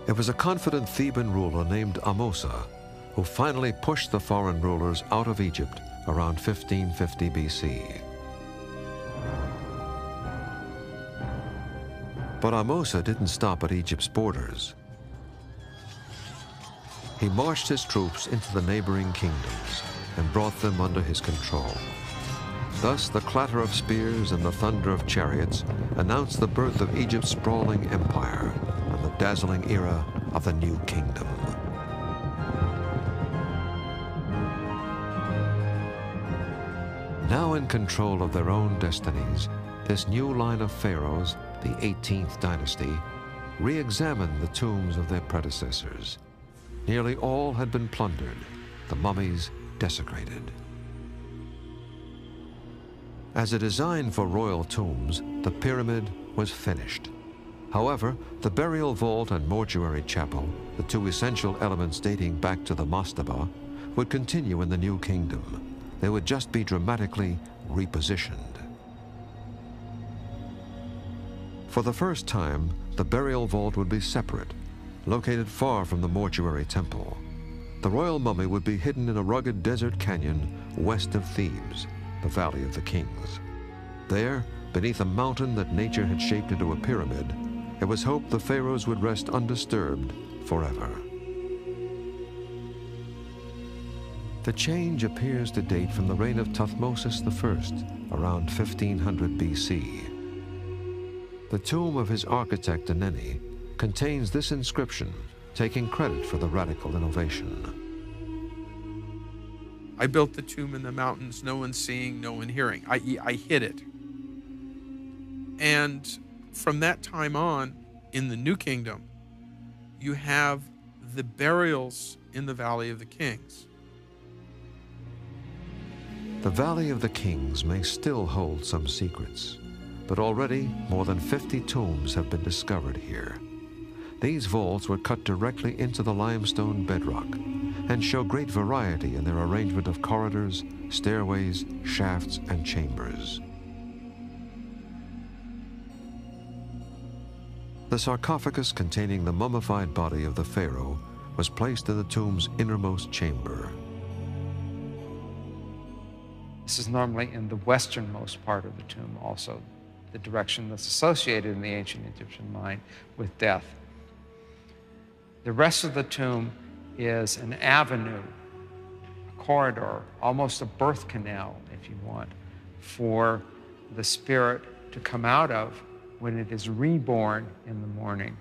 It was a confident Theban ruler named Amosa who finally pushed the foreign rulers out of Egypt around 1550 BC. But Amosa didn't stop at Egypt's borders. He marched his troops into the neighboring kingdoms and brought them under his control. Thus, the clatter of spears and the thunder of chariots announced the birth of Egypt's sprawling empire and the dazzling era of the New Kingdom. Now in control of their own destinies, this new line of pharaohs, the 18th dynasty, re-examined the tombs of their predecessors. Nearly all had been plundered, the mummies desecrated. As a design for royal tombs, the pyramid was finished. However, the burial vault and mortuary chapel, the two essential elements dating back to the mastaba, would continue in the New Kingdom. They would just be dramatically repositioned. For the first time, the burial vault would be separate, located far from the mortuary temple. The royal mummy would be hidden in a rugged desert canyon west of Thebes, the Valley of the Kings. There, beneath a mountain that nature had shaped into a pyramid, it was hoped the pharaohs would rest undisturbed forever. The change appears to date from the reign of Thutmose I, around 1500 BC. The tomb of his architect Aneni contains this inscription, taking credit for the radical innovation. I built the tomb in the mountains, no one seeing, no one hearing. I hid it. And from that time on, in the New Kingdom, you have the burials in the Valley of the Kings. The Valley of the Kings may still hold some secrets, but already more than 50 tombs have been discovered here. These vaults were cut directly into the limestone bedrock and show great variety in their arrangement of corridors, stairways, shafts, and chambers. The sarcophagus containing the mummified body of the pharaoh was placed in the tomb's innermost chamber. This is normally in the westernmost part of the tomb also, the direction that's associated in the ancient Egyptian mind with death. The rest of the tomb is an avenue, a corridor, almost a birth canal, if you want, for the spirit to come out of when it is reborn in the morning.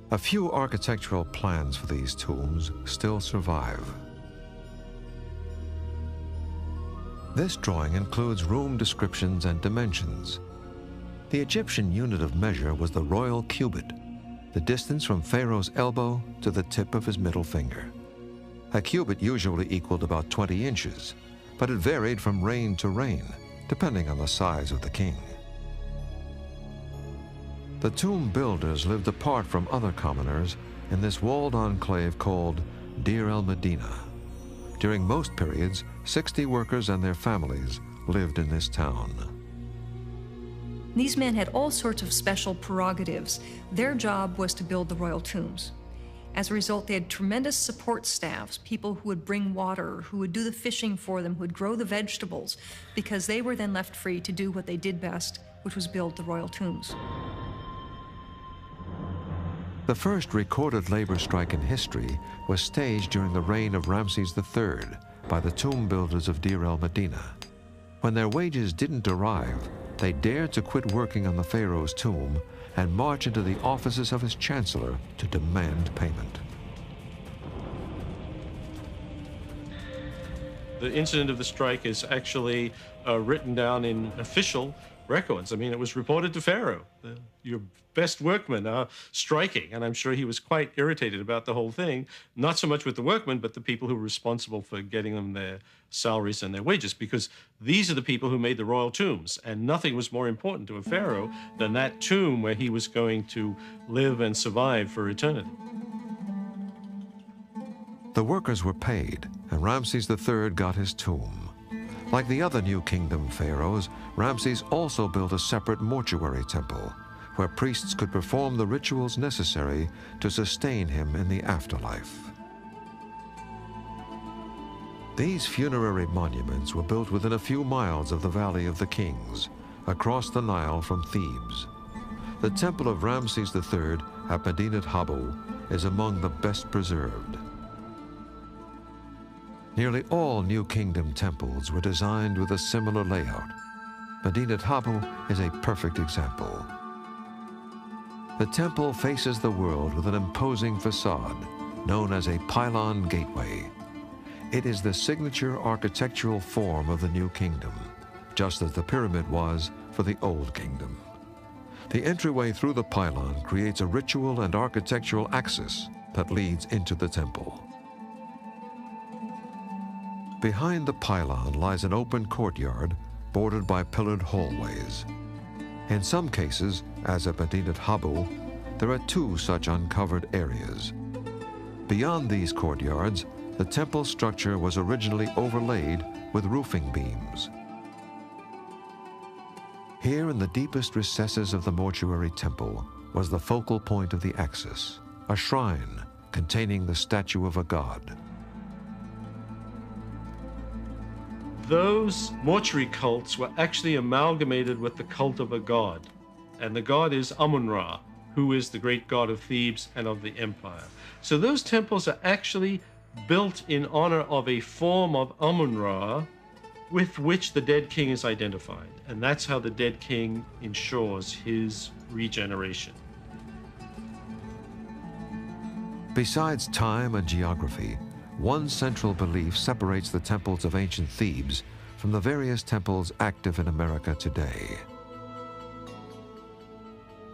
A few architectural plans for these tombs still survive. This drawing includes room descriptions and dimensions. The Egyptian unit of measure was the royal cubit, the distance from Pharaoh's elbow to the tip of his middle finger. A cubit usually equaled about 20 inches, but it varied from reign to reign, depending on the size of the king. The tomb builders lived apart from other commoners in this walled enclave called Deir el-Medina. During most periods, 60 workers and their families lived in this town. These men had all sorts of special prerogatives. Their job was to build the royal tombs. As a result, they had tremendous support staffs, people who would bring water, who would do the fishing for them, who would grow the vegetables, because they were then left free to do what they did best, which was build the royal tombs. The first recorded labor strike in history was staged during the reign of Ramses III by the tomb builders of Deir el-Medina. When their wages didn't arrive, they dared to quit working on the pharaoh's tomb and march into the offices of his chancellor to demand payment. The incident of the strike is actually written down in official records. I mean, it was reported to Pharaoh. Your best workmen are striking, and I'm sure he was quite irritated about the whole thing, not so much with the workmen, but the people who were responsible for getting them their salaries and their wages, because these are the people who made the royal tombs, and nothing was more important to a pharaoh than that tomb where he was going to live and survive for eternity. The workers were paid, and Ramses III got his tomb. Like the other New Kingdom pharaohs, Ramses also built a separate mortuary temple, where priests could perform the rituals necessary to sustain him in the afterlife. These funerary monuments were built within a few miles of the Valley of the Kings, across the Nile from Thebes. The temple of Ramses III at Medinet Habu is among the best preserved. Nearly all New Kingdom temples were designed with a similar layout. Medinet Habu is a perfect example. The temple faces the world with an imposing facade, known as a pylon gateway. It is the signature architectural form of the New Kingdom, just as the pyramid was for the Old Kingdom. The entryway through the pylon creates a ritual and architectural axis that leads into the temple. Behind the pylon lies an open courtyard bordered by pillared hallways. In some cases, as at Medinet Habu, there are two such uncovered areas. Beyond these courtyards, the temple structure was originally overlaid with roofing beams. Here in the deepest recesses of the mortuary temple was the focal point of the axis, a shrine containing the statue of a god. Those mortuary cults were actually amalgamated with the cult of a god. And the god is Amun-Ra, who is the great god of Thebes and of the empire. So those temples are actually built in honor of a form of Amun-Ra with which the dead king is identified. And that's how the dead king ensures his regeneration. Besides time and geography, one central belief separates the temples of ancient Thebes from the various temples active in America today.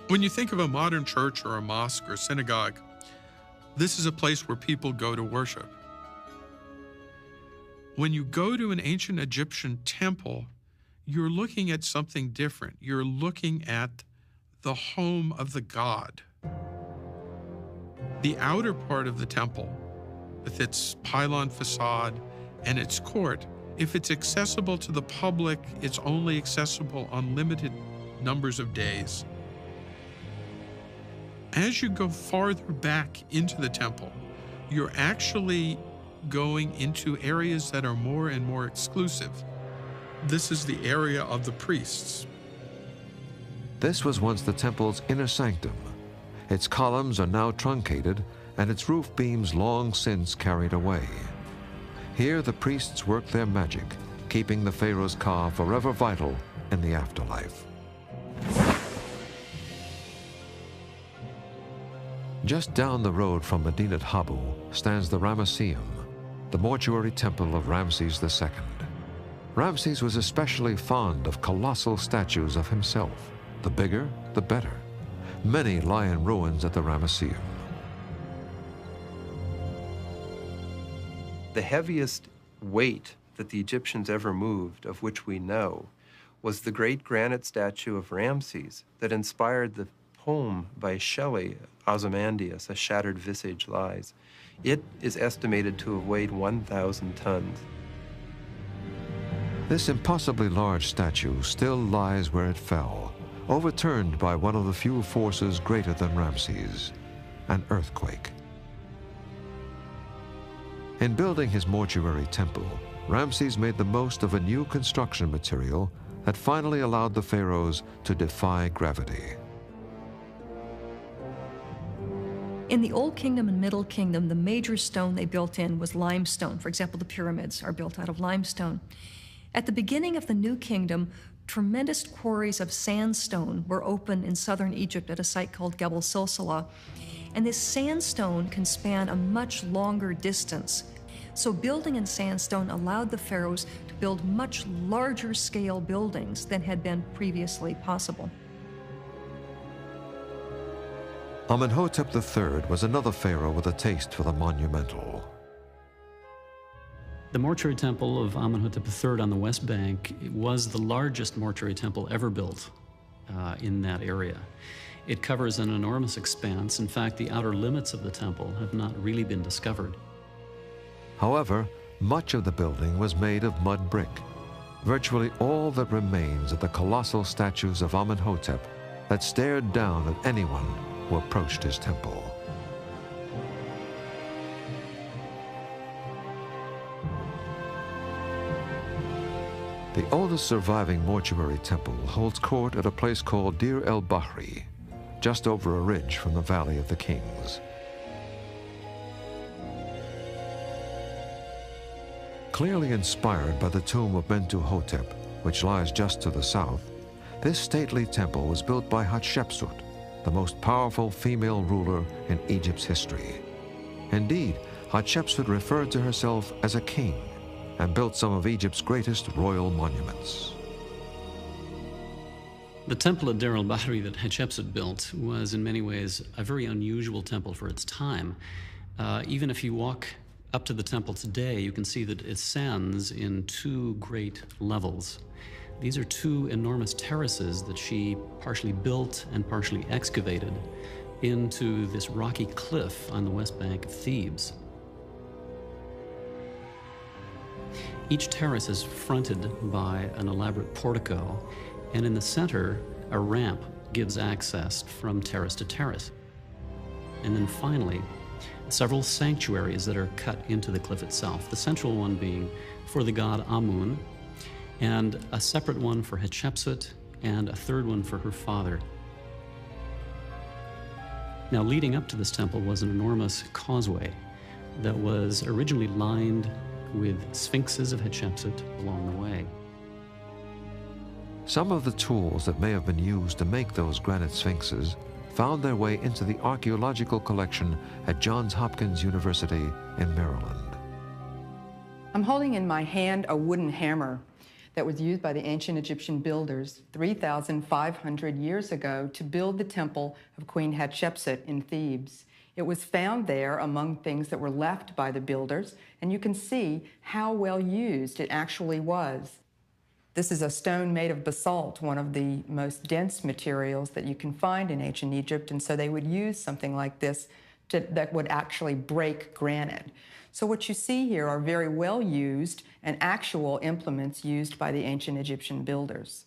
When you think of a modern church or a mosque or synagogue, this is a place where people go to worship. When you go to an ancient Egyptian temple, you're looking at something different. You're looking at the home of the god. The outer part of the temple, with its pylon facade and its court, if it's accessible to the public, it's only accessible on limited numbers of days. As you go farther back into the temple, you're actually going into areas that are more and more exclusive. This is the area of the priests. This was once the temple's inner sanctum. Its columns are now truncated and its roof beams long since carried away. Here the priests work their magic, keeping the pharaoh's ka forever vital in the afterlife. Just down the road from Medinet Habu stands the Ramesseum, the mortuary temple of Ramses II. Ramses was especially fond of colossal statues of himself. The bigger, the better. Many lie in ruins at the Ramesseum. The heaviest weight that the Egyptians ever moved, of which we know, was the great granite statue of Ramses that inspired the poem by Shelley, Ozymandias, A Shattered Visage Lies. It is estimated to have weighed 1,000 tons. This impossibly large statue still lies where it fell, overturned by one of the few forces greater than Ramses, an earthquake. In building his mortuary temple, Ramses made the most of a new construction material that finally allowed the pharaohs to defy gravity. In the Old Kingdom and Middle Kingdom, the major stone they built in was limestone. For example, the pyramids are built out of limestone. At the beginning of the New Kingdom, tremendous quarries of sandstone were open in southern Egypt at a site called Gebel Silsila. And this sandstone can span a much longer distance. So building in sandstone allowed the pharaohs to build much larger scale buildings than had been previously possible. Amenhotep III was another pharaoh with a taste for the monumental. The mortuary temple of Amenhotep III on the West Bank was the largest mortuary temple ever built in that area. It covers an enormous expanse. In fact, the outer limits of the temple have not really been discovered. However, much of the building was made of mud brick. Virtually all that remains of the colossal statues of Amenhotep that stared down at anyone who approached his temple. The oldest surviving mortuary temple holds court at a place called Deir el-Bahri, just over a ridge from the Valley of the Kings. Clearly inspired by the tomb of Mentuhotep, which lies just to the south, this stately temple was built by Hatshepsut, the most powerful female ruler in Egypt's history. Indeed, Hatshepsut referred to herself as a king and built some of Egypt's greatest royal monuments. The temple at Deir el-Bahri that Hatshepsut built was in many ways a very unusual temple for its time. Even if you walk up to the temple today, you can see that it stands in two great levels. These are two enormous terraces that she partially built and partially excavated into this rocky cliff on the west bank of Thebes. Each terrace is fronted by an elaborate portico, and in the center, a ramp gives access from terrace to terrace. And then finally, several sanctuaries that are cut into the cliff itself, the central one being for the god Amun, and a separate one for Hatshepsut, and a third one for her father. Now, leading up to this temple was an enormous causeway that was originally lined with sphinxes of Hatshepsut along the way. Some of the tools that may have been used to make those granite sphinxes found their way into the archaeological collection at Johns Hopkins University in Maryland. I'm holding in my hand a wooden hammer that was used by the ancient Egyptian builders 3,500 years ago to build the temple of Queen Hatshepsut in Thebes. It was found there among things that were left by the builders, and you can see how well used it actually was. This is a stone made of basalt, one of the most dense materials that you can find in ancient Egypt, and so they would use something like this that would actually break granite. So what you see here are very well used and actual implements used by the ancient Egyptian builders.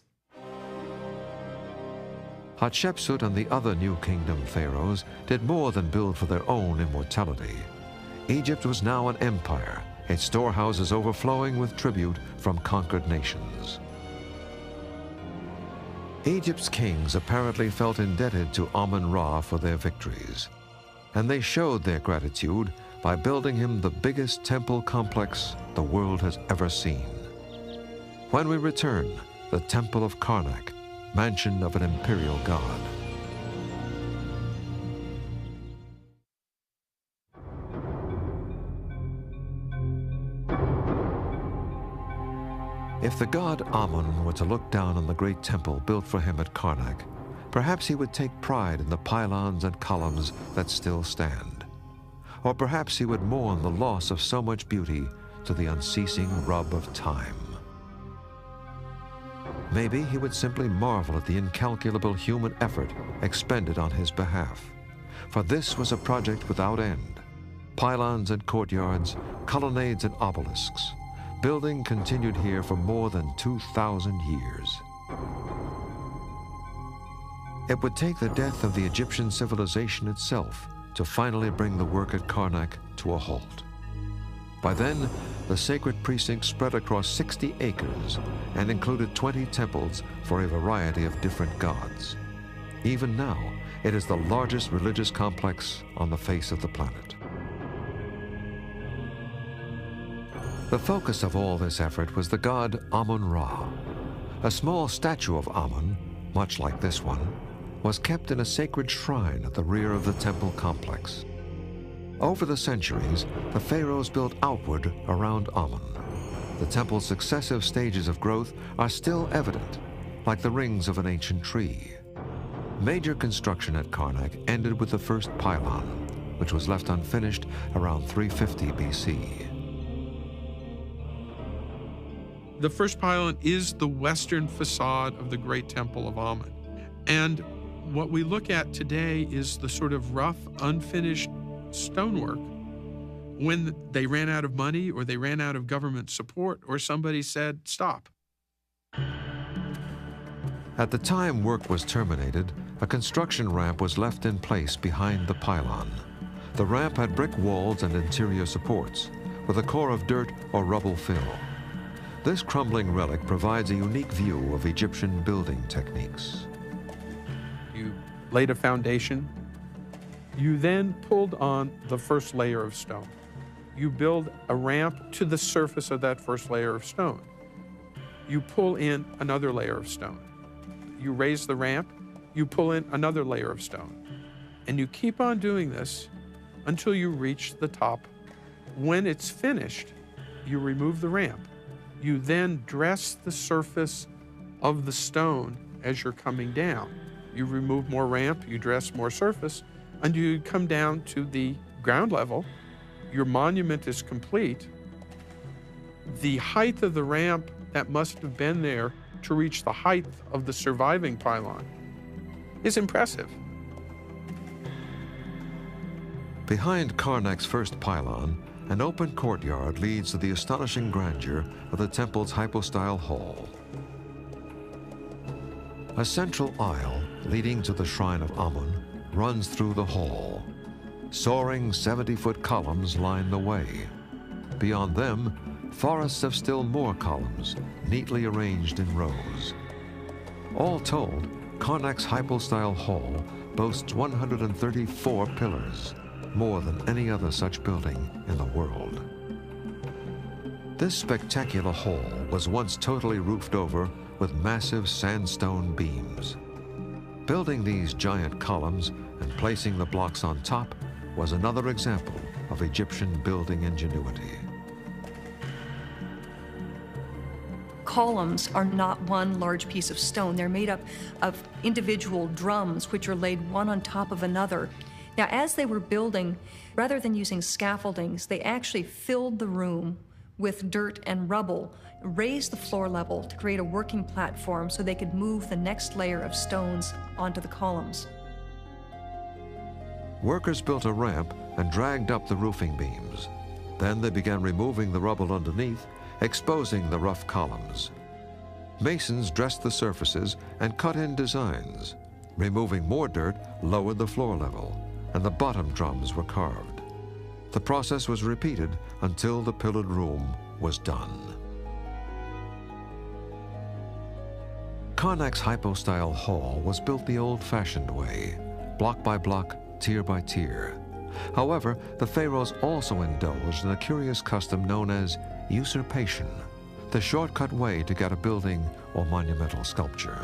Hatshepsut and the other New Kingdom pharaohs did more than build for their own immortality. Egypt was now an empire, its storehouses overflowing with tribute from conquered nations. Egypt's kings apparently felt indebted to Amun-Ra for their victories, and they showed their gratitude by building him the biggest temple complex the world has ever seen. When we return, the Temple of Karnak, mansion of an imperial god. If the god Amun were to look down on the great temple built for him at Karnak, perhaps he would take pride in the pylons and columns that still stand. Or perhaps he would mourn the loss of so much beauty to the unceasing rub of time. Maybe he would simply marvel at the incalculable human effort expended on his behalf. For this was a project without end. Pylons and courtyards, colonnades and obelisks. Building continued here for more than 2,000 years. It would take the death of the Egyptian civilization itself to finally bring the work at Karnak to a halt. By then, the sacred precinct spread across 60 acres and included 20 temples for a variety of different gods. Even now, it is the largest religious complex on the face of the planet. The focus of all this effort was the god Amun-Ra. A small statue of Amun, much like this one, was kept in a sacred shrine at the rear of the temple complex. Over the centuries, the pharaohs built outward around Amun. The temple's successive stages of growth are still evident, like the rings of an ancient tree. Major construction at Karnak ended with the first pylon, which was left unfinished around 350 BC. The first pylon is the western facade of the great temple of Amun. And what we look at today is the sort of rough, unfinished stonework when they ran out of money or they ran out of government support or somebody said, stop. At the time work was terminated, a construction ramp was left in place behind the pylon. The ramp had brick walls and interior supports, with a core of dirt or rubble fill. This crumbling relic provides a unique view of Egyptian building techniques. You laid a foundation. You then pulled on the first layer of stone. You build a ramp to the surface of that first layer of stone. You pull in another layer of stone. You raise the ramp, you pull in another layer of stone. And you keep on doing this until you reach the top. When it's finished, you remove the ramp. You then dress the surface of the stone as you're coming down. You remove more ramp, you dress more surface, and you come down to the ground level. Your monument is complete. The height of the ramp that must have been there to reach the height of the surviving pylon is impressive. Behind Karnak's first pylon, an open courtyard leads to the astonishing grandeur of the temple's hypostyle hall. A central aisle leading to the shrine of Amun runs through the hall. Soaring 70-foot columns line the way. Beyond them, forests of still more columns, neatly arranged in rows. All told, Karnak's hypostyle hall boasts 134 pillars, more than any other such building in the world. This spectacular hall was once totally roofed over with massive sandstone beams. Building these giant columns and placing the blocks on top was another example of Egyptian building ingenuity. Columns are not one large piece of stone. They're made up of individual drums which are laid one on top of another. Now, as they were building, rather than using scaffoldings, they actually filled the room with dirt and rubble, raised the floor level to create a working platform so they could move the next layer of stones onto the columns. Workers built a ramp and dragged up the roofing beams. Then they began removing the rubble underneath, exposing the rough columns. Masons dressed the surfaces and cut in designs. Removing more dirt lowered the floor level, and the bottom drums were carved. The process was repeated until the pillared room was done. Karnak's hypostyle hall was built the old-fashioned way, block by block, tier by tier. However, the pharaohs also indulged in a curious custom known as usurpation, the shortcut way to get a building or monumental sculpture.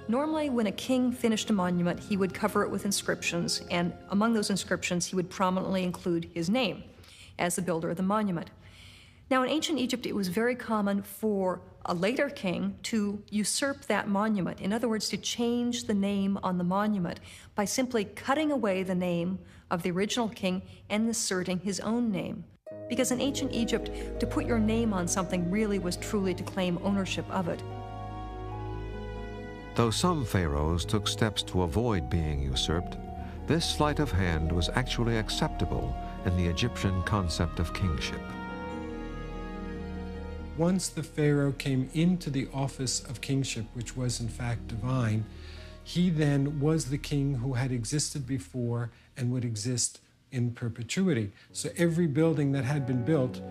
Normally, when a king finished a monument, he would cover it with inscriptions, and among those inscriptions, he would prominently include his name as the builder of the monument. Now, in ancient Egypt, it was very common for a later king to usurp that monument. In other words, to change the name on the monument by simply cutting away the name of the original king and inserting his own name. Because in ancient Egypt, to put your name on something really was truly to claim ownership of it. Though some pharaohs took steps to avoid being usurped, this sleight of hand was actually acceptable in the Egyptian concept of kingship. Once the pharaoh came into the office of kingship, which was in fact divine, he then was the king who had existed before and would exist in perpetuity. So every building that had been built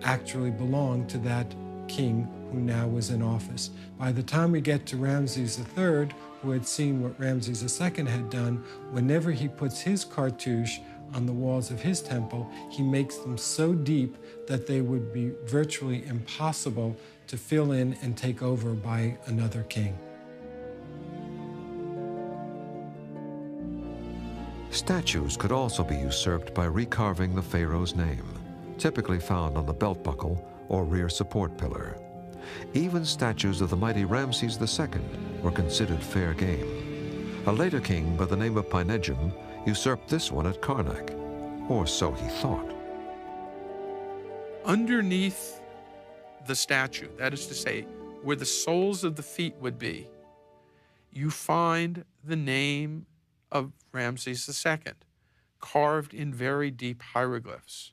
actually belonged to that king who now was in office. By the time we get to Ramses III, who had seen what Ramses II had done, whenever he puts his cartouche on the walls of his temple, he makes them so deep that they would be virtually impossible to fill in and take over by another king. Statues could also be usurped by recarving the pharaoh's name, typically found on the belt buckle or rear support pillar. Even statues of the mighty Ramses II were considered fair game. A later king by the name of Pinedjem usurped this one at Karnak, or so he thought. Underneath the statue, that is to say, where the soles of the feet would be, you find the name of Ramses II, carved in very deep hieroglyphs.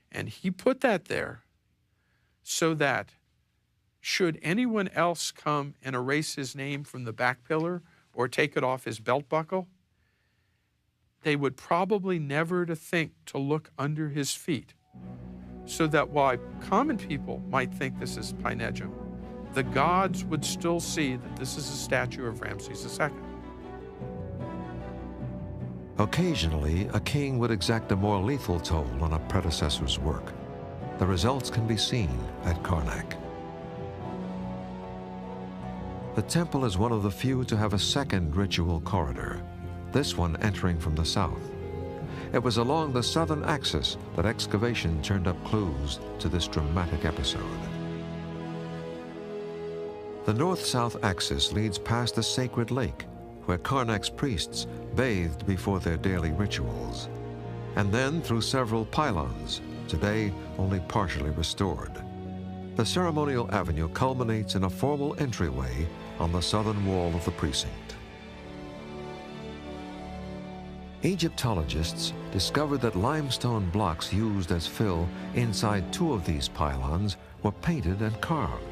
And he put that there so that should anyone else come and erase his name from the back pillar or take it off his belt buckle, they would probably never to think to look under his feet. So that while common people might think this is Pinedjem, the gods would still see that this is a statue of Ramses II. Occasionally, a king would exact a more lethal toll on a predecessor's work. The results can be seen at Karnak. The temple is one of the few to have a second ritual corridor, this one entering from the south. It was along the southern axis that excavation turned up clues to this dramatic episode. The north-south axis leads past a sacred lake where Karnak's priests bathed before their daily rituals, and then through several pylons, today only partially restored. The ceremonial avenue culminates in a formal entryway on the southern wall of the precinct. Egyptologists discovered that limestone blocks used as fill inside two of these pylons were painted and carved.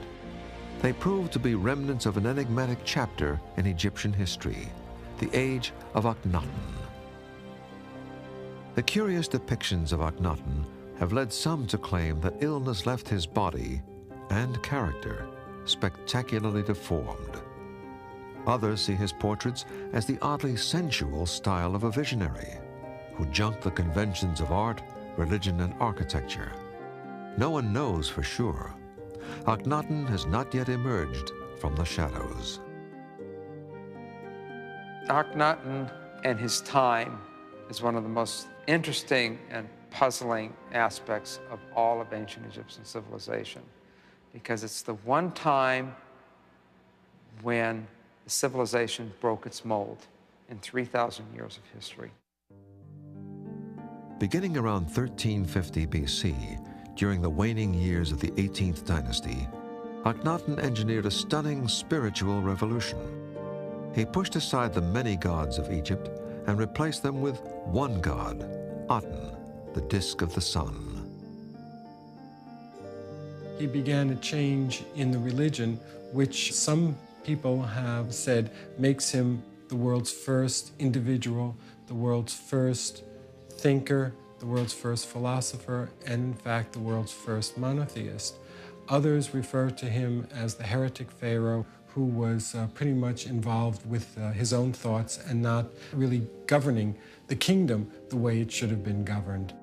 They proved to be remnants of an enigmatic chapter in Egyptian history, the age of Akhenaten. The curious depictions of Akhenaten have led some to claim that illness left his body and character spectacularly deformed. Others see his portraits as the oddly sensual style of a visionary who junked the conventions of art, religion, and architecture. No one knows for sure. Akhenaten has not yet emerged from the shadows. Akhenaten and his time is one of the most interesting and puzzling aspects of all of ancient Egyptian civilization, because it's the one time when the civilization broke its mold in 3,000 years of history. Beginning around 1350 BC, during the waning years of the 18th dynasty, Akhenaten engineered a stunning spiritual revolution. He pushed aside the many gods of Egypt and replaced them with one god, Aten, the disk of the sun. He began a change in the religion, which some people have said makes him the world's first individual, the world's first thinker, the world's first philosopher, and in fact the world's first monotheist. Others refer to him as the heretic pharaoh, who was pretty much involved with his own thoughts and not really governing the kingdom the way it should have been governed.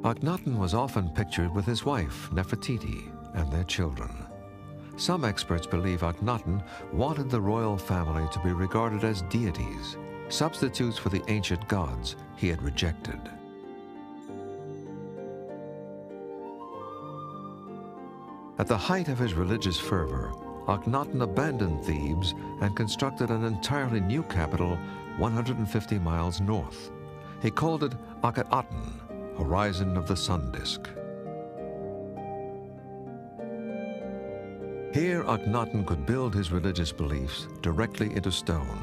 Akhenaten was often pictured with his wife, Nefertiti, and their children. Some experts believe Akhenaten wanted the royal family to be regarded as deities, substitutes for the ancient gods he had rejected. At the height of his religious fervor, Akhenaten abandoned Thebes and constructed an entirely new capital 150 miles north. He called it Akhenaten, horizon of the sun disk. Here, Akhenaten could build his religious beliefs directly into stone.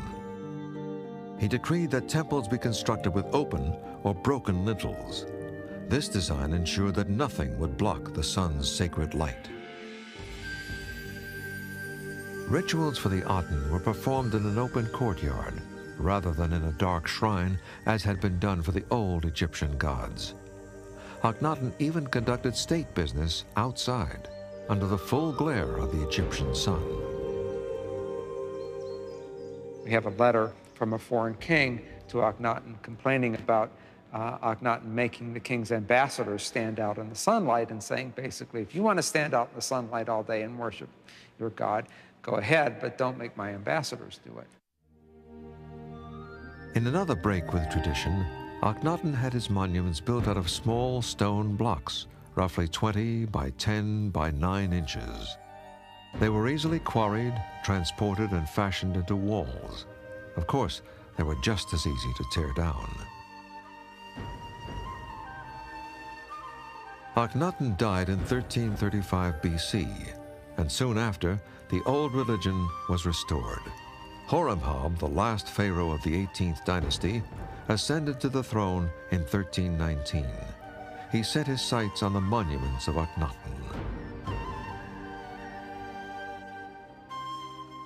He decreed that temples be constructed with open or broken lintels. This design ensured that nothing would block the sun's sacred light. Rituals for the Aten were performed in an open courtyard, rather than in a dark shrine, as had been done for the old Egyptian gods. Akhenaten even conducted state business outside, under the full glare of the Egyptian sun. We have a letter from a foreign king to Akhenaten complaining about Akhenaten making the king's ambassadors stand out in the sunlight and saying, basically, if you want to stand out in the sunlight all day and worship your God, go ahead, but don't make my ambassadors do it. In another break with tradition, Akhenaten had his monuments built out of small stone blocks, roughly 20 by 10 by 9 inches. They were easily quarried, transported, and fashioned into walls. Of course, they were just as easy to tear down. Akhenaten died in 1335 BC, and soon after, the old religion was restored. Horemheb, the last pharaoh of the 18th dynasty, ascended to the throne in 1319. He set his sights on the monuments of Akhenaten.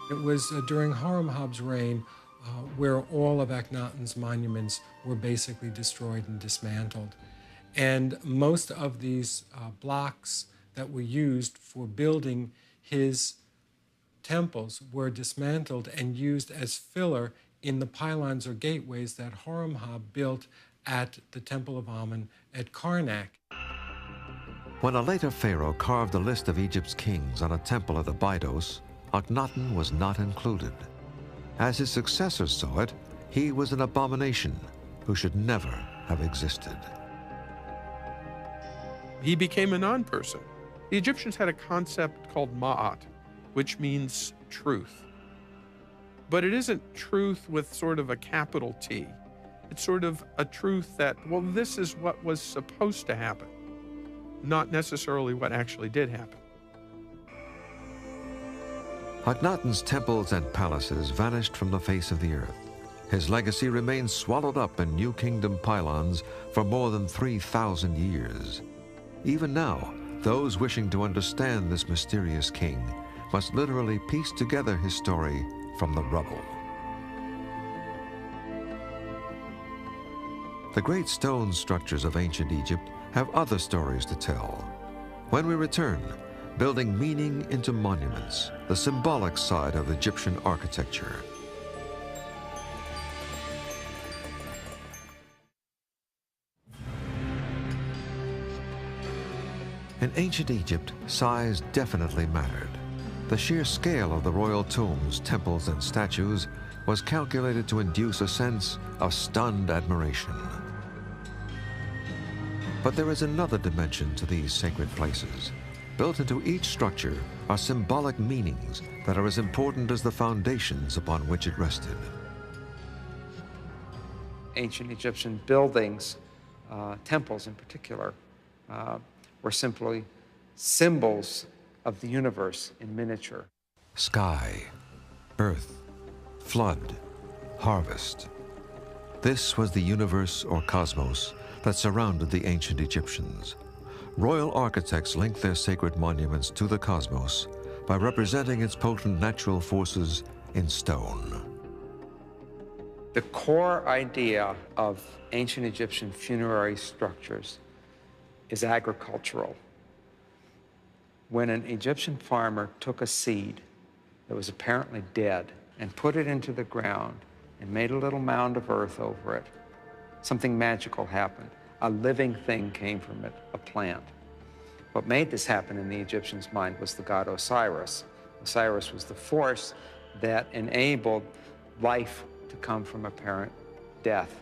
It was during Horemheb's reign where all of Akhenaten's monuments were basically destroyed and dismantled. And most of these blocks that were used for building his temples were dismantled and used as filler in the pylons or gateways that Horemheb built at the Temple of Amun at Karnak. When a later pharaoh carved a list of Egypt's kings on a temple at Abydos, Akhenaten was not included. As his successors saw it, he was an abomination who should never have existed. He became a non-person. The Egyptians had a concept called ma'at, which means truth. But it isn't truth with sort of a capital T. It's sort of a truth that, well, this is what was supposed to happen, not necessarily what actually did happen. Akhenaten's temples and palaces vanished from the face of the earth. His legacy remained swallowed up in New Kingdom pylons for more than 3,000 years. Even now, those wishing to understand this mysterious king must literally piece together his story from the rubble. The great stone structures of ancient Egypt have other stories to tell. When we return, building meaning into monuments, the symbolic side of Egyptian architecture. In ancient Egypt, size definitely mattered. The sheer scale of the royal tombs, temples, and statues was calculated to induce a sense of stunned admiration. But there is another dimension to these sacred places. Built into each structure are symbolic meanings that are as important as the foundations upon which it rested. Ancient Egyptian buildings, temples in particular, were simply symbols of the universe in miniature. Sky, earth, flood, harvest. This was the universe or cosmos that surrounded the ancient Egyptians. Royal architects linked their sacred monuments to the cosmos by representing its potent natural forces in stone. The core idea of ancient Egyptian funerary structures is agricultural. When an Egyptian farmer took a seed that was apparently dead and put it into the ground and made a little mound of earth over it, something magical happened. A living thing came from it, a plant. What made this happen in the Egyptians' mind was the god Osiris. Osiris was the force that enabled life to come from apparent death.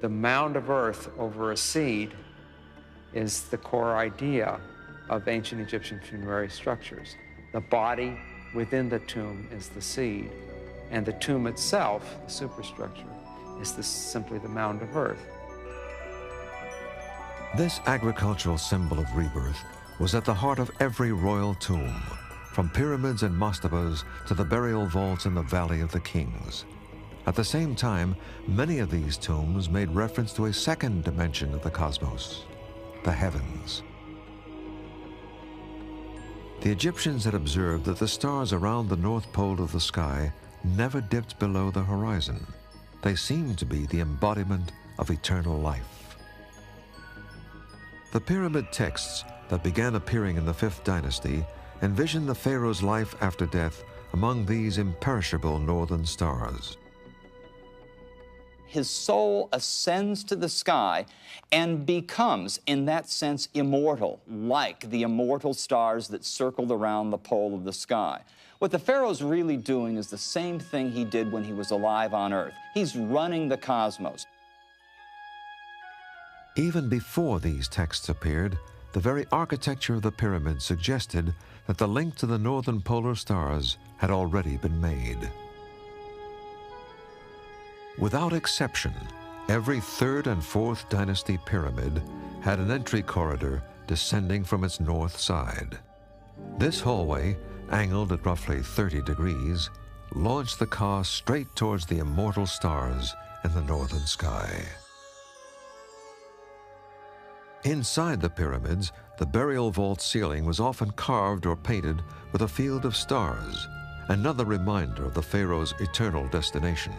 The mound of earth over a seed is the core idea of ancient Egyptian funerary structures. The body within the tomb is the seed, and the tomb itself, the superstructure, is simply the mound of earth. This agricultural symbol of rebirth was at the heart of every royal tomb, from pyramids and mastabas to the burial vaults in the Valley of the Kings. At the same time, many of these tombs made reference to a second dimension of the cosmos, the heavens. The Egyptians had observed that the stars around the north pole of the sky never dipped below the horizon. They seemed to be the embodiment of eternal life. The pyramid texts that began appearing in the 5th dynasty envisioned the pharaoh's life after death among these imperishable northern stars. His soul ascends to the sky and becomes, in that sense, immortal, like the immortal stars that circled around the pole of the sky. What the pharaoh's really doing is the same thing he did when he was alive on Earth. He's running the cosmos. Even before these texts appeared, the very architecture of the pyramid suggested that the link to the northern polar stars had already been made. Without exception, every 3rd and 4th dynasty pyramid had an entry corridor descending from its north side. This hallway, angled at roughly 30 degrees, launched the car straight towards the immortal stars in the northern sky. Inside the pyramids, the burial vault ceiling was often carved or painted with a field of stars, another reminder of the pharaoh's eternal destination.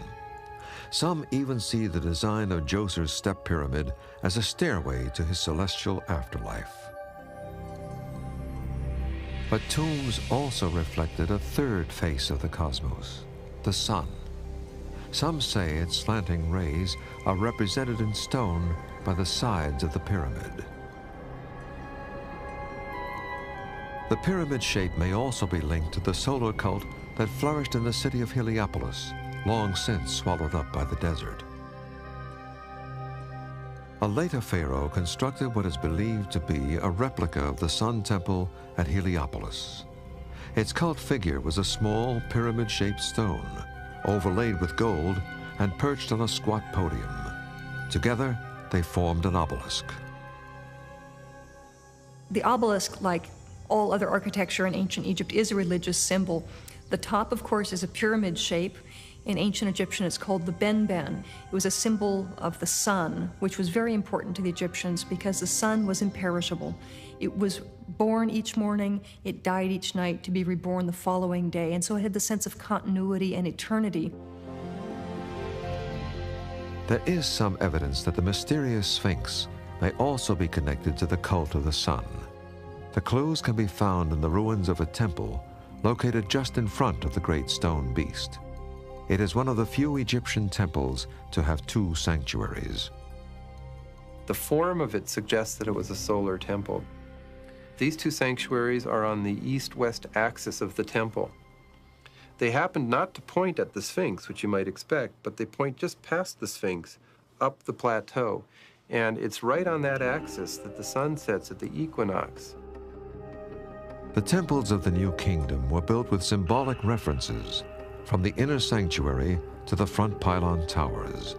Some even see the design of Djoser's step pyramid as a stairway to his celestial afterlife. But tombs also reflected a third face of the cosmos, the sun. Some say its slanting rays are represented in stone by the sides of the pyramid. The pyramid shape may also be linked to the solar cult that flourished in the city of Heliopolis, long since swallowed up by the desert. A later pharaoh constructed what is believed to be a replica of the Sun Temple at Heliopolis. Its cult figure was a small pyramid-shaped stone, overlaid with gold and perched on a squat podium. Together, they formed an obelisk. The obelisk, like all other architecture in ancient Egypt, is a religious symbol. The top, of course, is a pyramid shape. In ancient Egyptian, it's called the benben. It was a symbol of the sun, which was very important to the Egyptians because the sun was imperishable. It was born each morning, it died each night to be reborn the following day, and so it had the sense of continuity and eternity. There is some evidence that the mysterious Sphinx may also be connected to the cult of the sun. The clues can be found in the ruins of a temple located just in front of the great stone beast. It is one of the few Egyptian temples to have 2 sanctuaries. The form of it suggests that it was a solar temple. These 2 sanctuaries are on the east-west axis of the temple. They happen not to point at the Sphinx, which you might expect, but they point just past the Sphinx, up the plateau. And it's right on that axis that the sun sets at the equinox. The temples of the New Kingdom were built with symbolic references, from the inner sanctuary to the front pylon towers.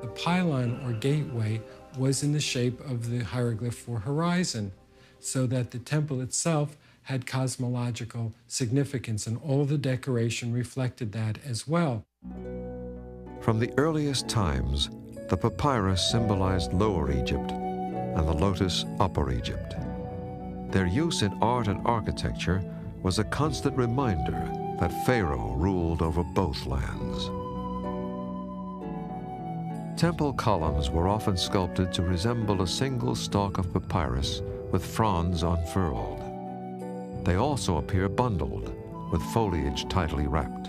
The pylon or gateway was in the shape of the hieroglyph for horizon, so that the temple itself had cosmological significance, and all the decoration reflected that as well. From the earliest times, the papyrus symbolized Lower Egypt and the lotus Upper Egypt. Their use in art and architecture was a constant reminder that Pharaoh ruled over both lands. Temple columns were often sculpted to resemble a single stalk of papyrus with fronds unfurled. They also appear bundled, with foliage tightly wrapped.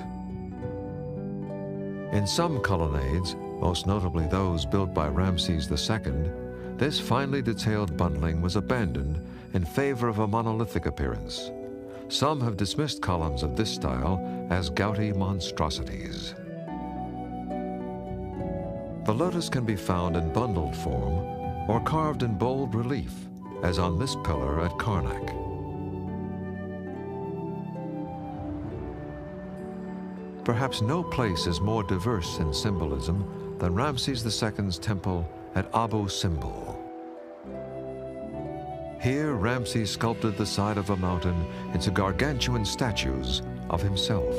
In some colonnades, most notably those built by Ramses II, this finely detailed bundling was abandoned in favor of a monolithic appearance. Some have dismissed columns of this style as gouty monstrosities. The lotus can be found in bundled form or carved in bold relief, as on this pillar at Karnak. Perhaps no place is more diverse in symbolism than Ramses II's temple at Abu Simbel. Here, Ramses sculpted the side of a mountain into gargantuan statues of himself.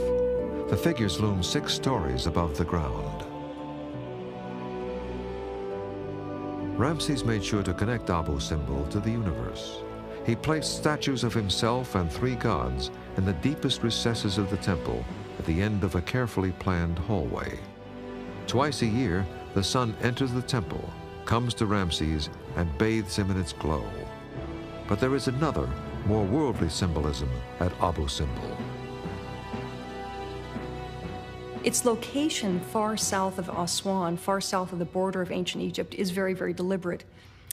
The figures loom 6 stories above the ground. Ramses made sure to connect Abu Simbel to the universe. He placed statues of himself and 3 gods in the deepest recesses of the temple at the end of a carefully planned hallway. Twice a year, the sun enters the temple, comes to Ramses, and bathes him in its glow. But there is another, more worldly symbolism at Abu Simbel. Its location far south of Aswan, far south of the border of ancient Egypt, is very, very deliberate.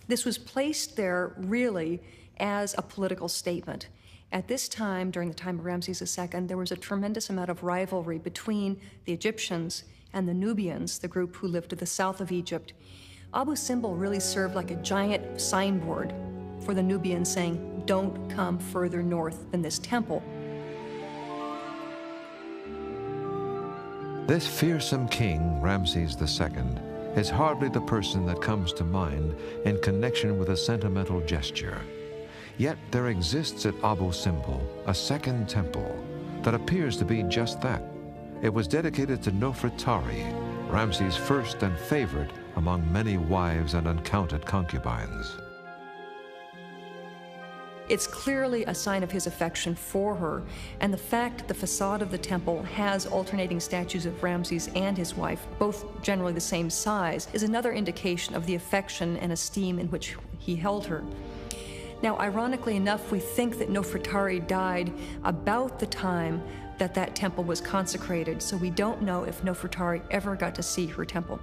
This was placed there really as a political statement. At this time, during the time of Ramses II, there was a tremendous amount of rivalry between the Egyptians and the Nubians, the group who lived to the south of Egypt. Abu Simbel really served like a giant signboard for the Nubians saying, don't come further north than this temple. This fearsome king, Ramses II, is hardly the person that comes to mind in connection with a sentimental gesture. Yet there exists at Abu Simbel a second temple that appears to be just that. It was dedicated to Nefertari, Ramses' first and favorite among many wives and uncounted concubines. It's clearly a sign of his affection for her, and the fact that the facade of the temple has alternating statues of Ramses and his wife, both generally the same size, is another indication of the affection and esteem in which he held her. Now, ironically enough, we think that Nefertari died about the time that that temple was consecrated, so we don't know if Nefertari ever got to see her temple.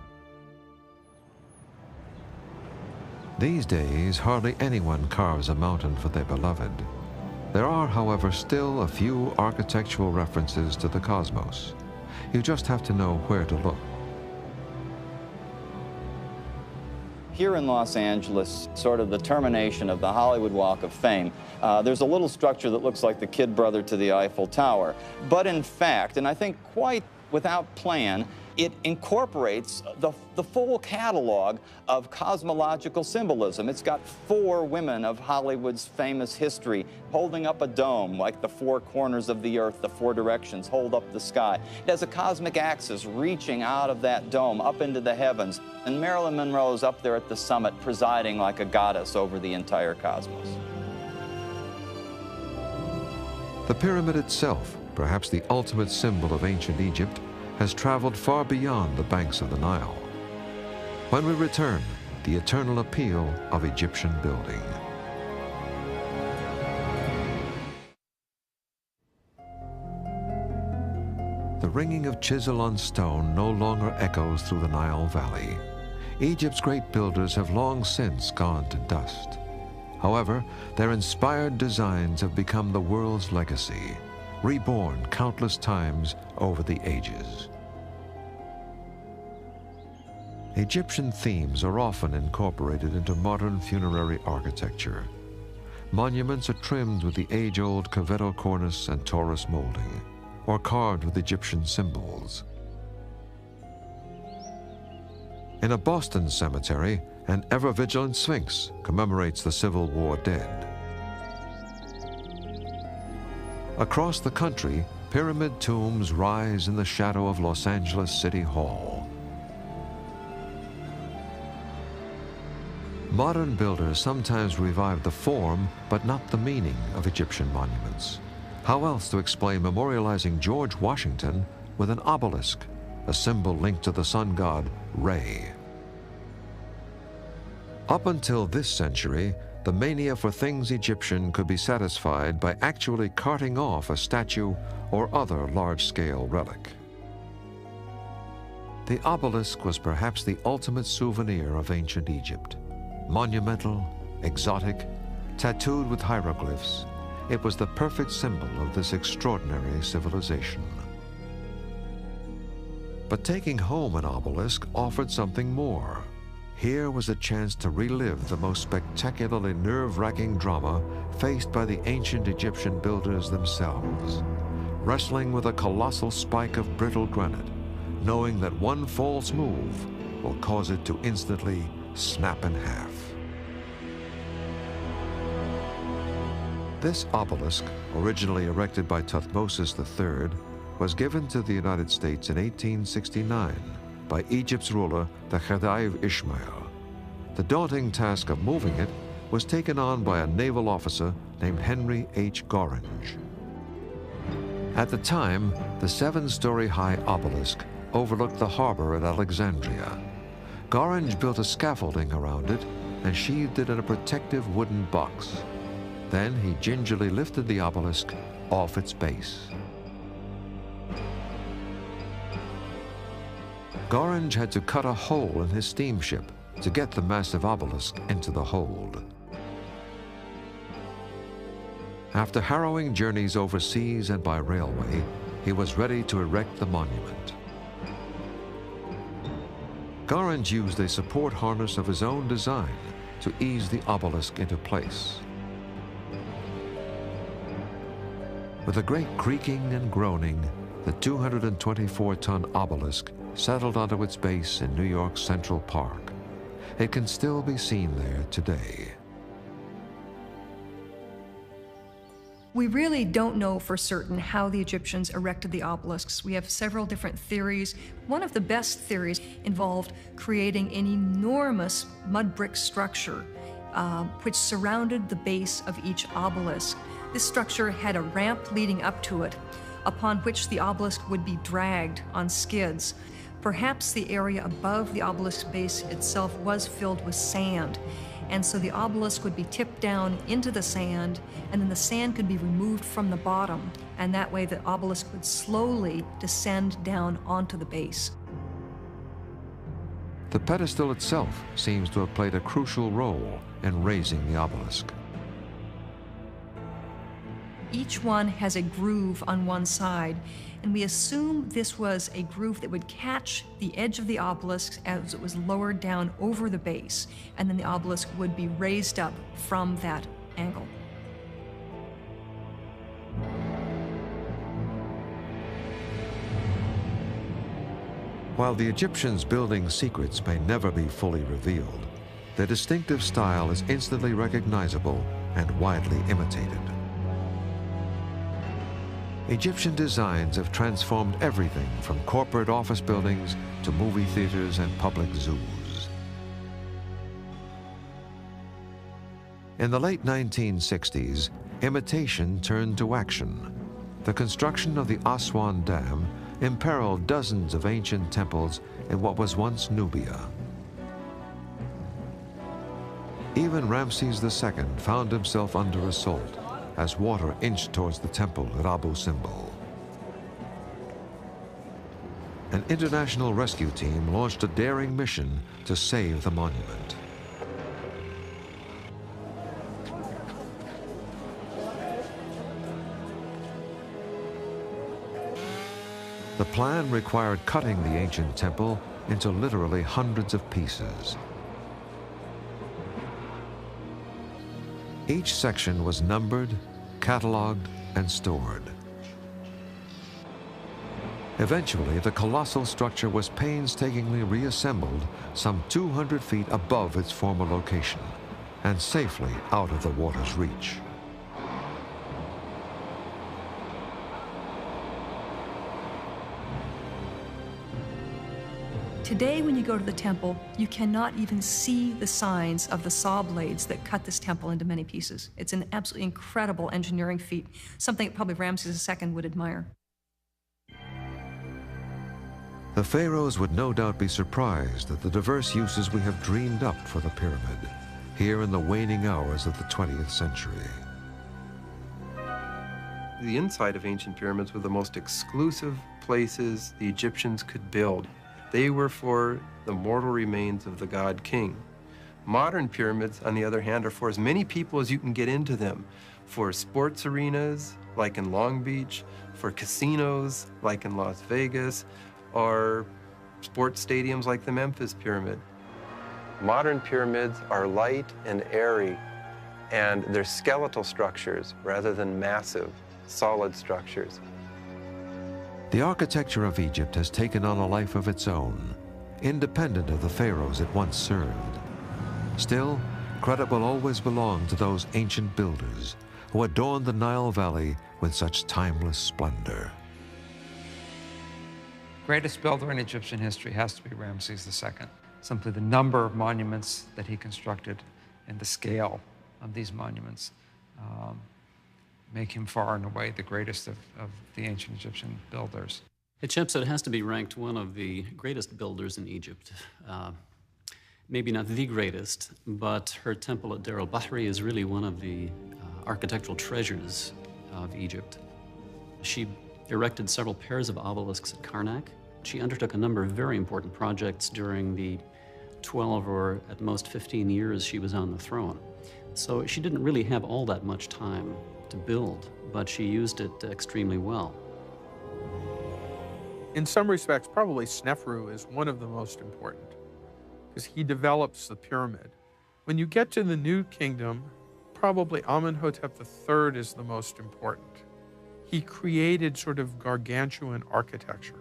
These days, hardly anyone carves a mountain for their beloved. There are, however, still a few architectural references to the cosmos. You just have to know where to look. Here in Los Angeles, sort of the termination of the Hollywood Walk of Fame, there's a little structure that looks like the kid brother to the Eiffel Tower. But in fact, and I think quite without plan, it incorporates the full catalog of cosmological symbolism. It's got 4 women of Hollywood's famous history holding up a dome, like the 4 corners of the earth, the 4 directions hold up the sky. It has a cosmic axis reaching out of that dome up into the heavens, and Marilyn Monroe's up there at the summit presiding like a goddess over the entire cosmos. The pyramid itself, perhaps the ultimate symbol of ancient Egypt, has traveled far beyond the banks of the Nile. When we return, the eternal appeal of Egyptian building. The ringing of chisel on stone no longer echoes through the Nile Valley. Egypt's great builders have long since gone to dust. However, their inspired designs have become the world's legacy, reborn countless times over the ages. Egyptian themes are often incorporated into modern funerary architecture. Monuments are trimmed with the age-old Cavetto cornice and Taurus molding, or carved with Egyptian symbols. In a Boston cemetery, an ever-vigilant sphinx commemorates the Civil War dead. Across the country, pyramid tombs rise in the shadow of Los Angeles City Hall. Modern builders sometimes revive the form, but not the meaning of Egyptian monuments. How else to explain memorializing George Washington with an obelisk, a symbol linked to the sun god, Re? Up until this century, the mania for things Egyptian could be satisfied by actually carting off a statue or other large-scale relic. The obelisk was perhaps the ultimate souvenir of ancient Egypt. Monumental, exotic, tattooed with hieroglyphs, it was the perfect symbol of this extraordinary civilization. But taking home an obelisk offered something more. Here was a chance to relive the most spectacularly nerve-wracking drama faced by the ancient Egyptian builders themselves, wrestling with a colossal spike of brittle granite, knowing that one false move will cause it to instantly snap in half. This obelisk, originally erected by Thutmose III, was given to the United States in 1869 by Egypt's ruler, the Khedive Ismail. The daunting task of moving it was taken on by a naval officer named Henry H. Gorringe. At the time, the 7-story high obelisk overlooked the harbor at Alexandria. Gorringe built a scaffolding around it and sheathed it in a protective wooden box. Then he gingerly lifted the obelisk off its base. Gorringe had to cut a hole in his steamship to get the massive obelisk into the hold. After harrowing journeys overseas and by railway, he was ready to erect the monument. Gorringe used a support harness of his own design to ease the obelisk into place. With a great creaking and groaning, the 224-ton obelisk settled onto its base in New York's Central Park. It can still be seen there today. We really don't know for certain how the Egyptians erected the obelisks. We have several different theories. One of the best theories involved creating an enormous mud brick structure which surrounded the base of each obelisk. This structure had a ramp leading up to it, upon which the obelisk would be dragged on skids. Perhaps the area above the obelisk base itself was filled with sand, and so the obelisk would be tipped down into the sand, and then the sand could be removed from the bottom, and that way the obelisk would slowly descend down onto the base. The pedestal itself seems to have played a crucial role in raising the obelisk. Each one has a groove on one side, and we assume this was a groove that would catch the edge of the obelisk as it was lowered down over the base, and then the obelisk would be raised up from that angle. While the Egyptians' building secrets may never be fully revealed, their distinctive style is instantly recognizable and widely imitated. Egyptian designs have transformed everything from corporate office buildings to movie theaters and public zoos. In the late 1960s, imitation turned to action. The construction of the Aswan Dam imperiled dozens of ancient temples in what was once Nubia. Even Ramses II found himself under assault as water inched towards the temple at Abu Simbel. An international rescue team launched a daring mission to save the monument. The plan required cutting the ancient temple into literally hundreds of pieces. Each section was numbered, cataloged, and stored. Eventually, the colossal structure was painstakingly reassembled some 200 feet above its former location and safely out of the water's reach. Today, when you go to the temple, you cannot even see the signs of the saw blades that cut this temple into many pieces. It's an absolutely incredible engineering feat, something that probably Ramses II would admire. The pharaohs would no doubt be surprised at the diverse uses we have dreamed up for the pyramid, here in the waning hours of the 20th century. The inside of ancient pyramids were the most exclusive places the Egyptians could build. They were for the mortal remains of the god king. Modern pyramids, on the other hand, are for as many people as you can get into them, for sports arenas, like in Long Beach, for casinos, like in Las Vegas, or sports stadiums like the Memphis Pyramid. Modern pyramids are light and airy, and they're skeletal structures rather than massive, solid structures. The architecture of Egypt has taken on a life of its own, independent of the pharaohs it once served. Still, credit will always belong to those ancient builders who adorned the Nile Valley with such timeless splendor. Greatest builder in Egyptian history has to be Ramses II. Simply the number of monuments that he constructed and the scale of these monuments make him far and away the greatest of the ancient Egyptian builders. Hatshepsut has to be ranked one of the greatest builders in Egypt. Maybe not the greatest, but her temple at Deir el-Bahri is really one of the architectural treasures of Egypt. She erected several pairs of obelisks at Karnak. She undertook a number of very important projects during the 12 or at most 15 years she was on the throne. So she didn't really have all that much time to build, but she used it extremely well. In some respects, probably Snefru is one of the most important, because he develops the pyramid. When you get to the New Kingdom, probably Amenhotep III is the most important. He created sort of gargantuan architecture.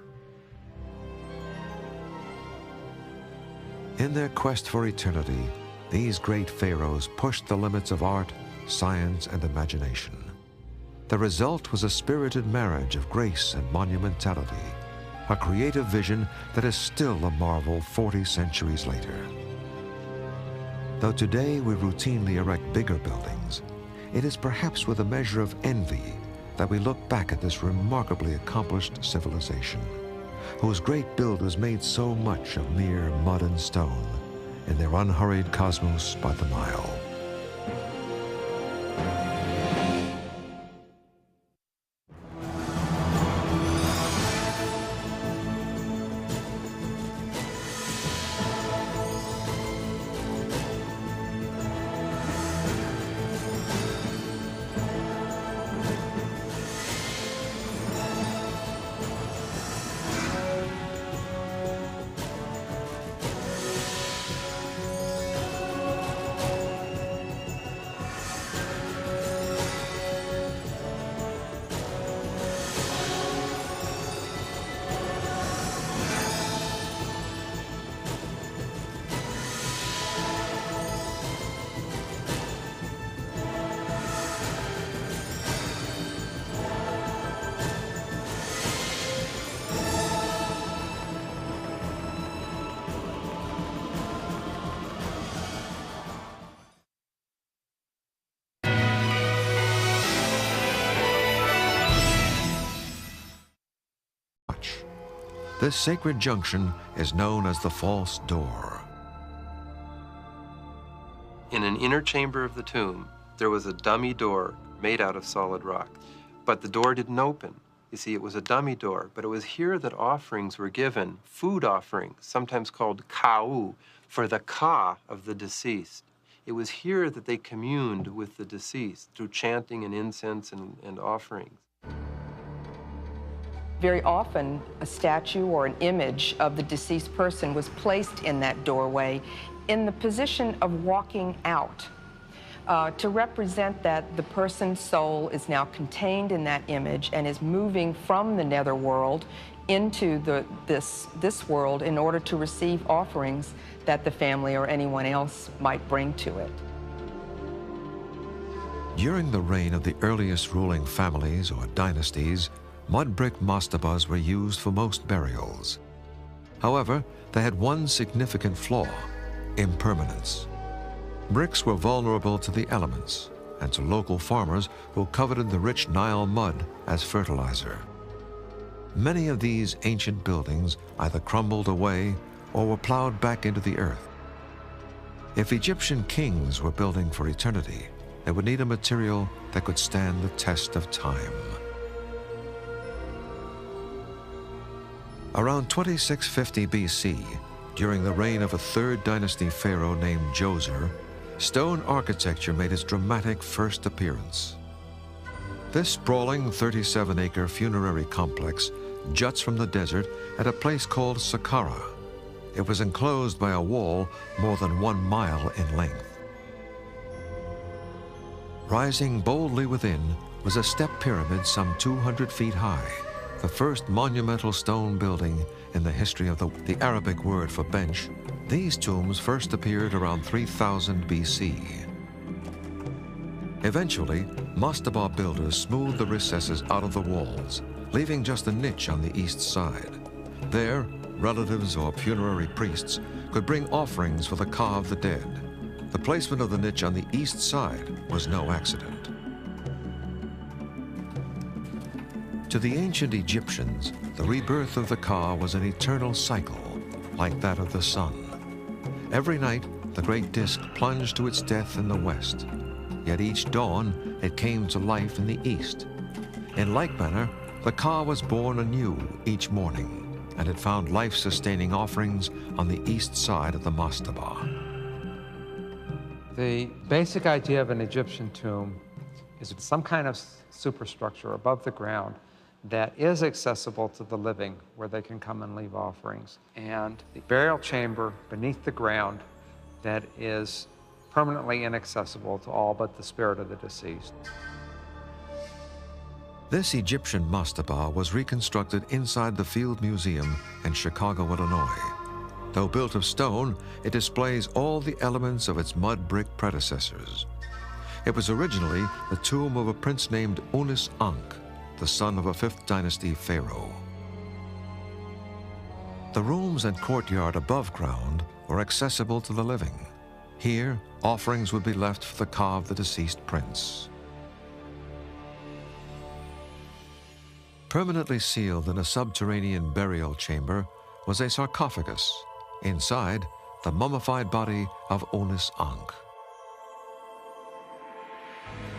In their quest for eternity, these great pharaohs pushed the limits of art, science, and imagination. The result was a spirited marriage of grace and monumentality, a creative vision that is still a marvel 40 centuries later. Though today we routinely erect bigger buildings, it is perhaps with a measure of envy that we look back at this remarkably accomplished civilization, whose great builders made so much of mere mud and stone in their unhurried cosmos by the Nile. This sacred junction is known as the false door. In an inner chamber of the tomb, there was a dummy door made out of solid rock. But the door didn't open. You see, it was a dummy door, but it was here that offerings were given, food offerings, sometimes called ka'u, for the ka of the deceased. It was here that they communed with the deceased through chanting and incense and offerings. Very often, a statue or an image of the deceased person was placed in that doorway in the position of walking out, to represent that the person's soul is now contained in that image and is moving from the netherworld into this world in order to receive offerings that the family or anyone else might bring to it. During the reign of the earliest ruling families or dynasties, mud brick mastabas were used for most burials. However, they had one significant flaw: impermanence. Bricks were vulnerable to the elements and to local farmers who coveted the rich Nile mud as fertilizer. Many of these ancient buildings either crumbled away or were plowed back into the earth. If Egyptian kings were building for eternity, they would need a material that could stand the test of time. Around 2650 BC, during the reign of a third dynasty pharaoh named Djoser, stone architecture made its dramatic first appearance. This sprawling 37-acre funerary complex juts from the desert at a place called Saqqara. It was enclosed by a wall more than 1 mile in length. Rising boldly within was a step pyramid some 200 feet high, the first monumental stone building in the history of the Arabic word for bench, These tombs first appeared around 3000 BC. Eventually, mastaba builders smoothed the recesses out of the walls, leaving just a niche on the east side. There, relatives or funerary priests could bring offerings for the ka of the dead. The placement of the niche on the east side was no accident. To the ancient Egyptians, the rebirth of the ka was an eternal cycle, like that of the sun. Every night, the great disk plunged to its death in the west. Yet each dawn, it came to life in the east. In like manner, the ka was born anew each morning, and it found life-sustaining offerings on the east side of the mastaba. The basic idea of an Egyptian tomb is some kind of superstructure above the ground that is accessible to the living, where they can come and leave offerings, and the burial chamber beneath the ground that is permanently inaccessible to all but the spirit of the deceased. This Egyptian mastaba was reconstructed inside the Field Museum in Chicago, Illinois. Though built of stone, it displays all the elements of its mud brick predecessors. It was originally the tomb of a prince named Unis Ankh, the son of a 5th dynasty pharaoh. The rooms and courtyard above ground were accessible to the living. Here, offerings would be left for the ka of the deceased prince. Permanently sealed in a subterranean burial chamber was a sarcophagus. Inside, the mummified body of Unis Ankh.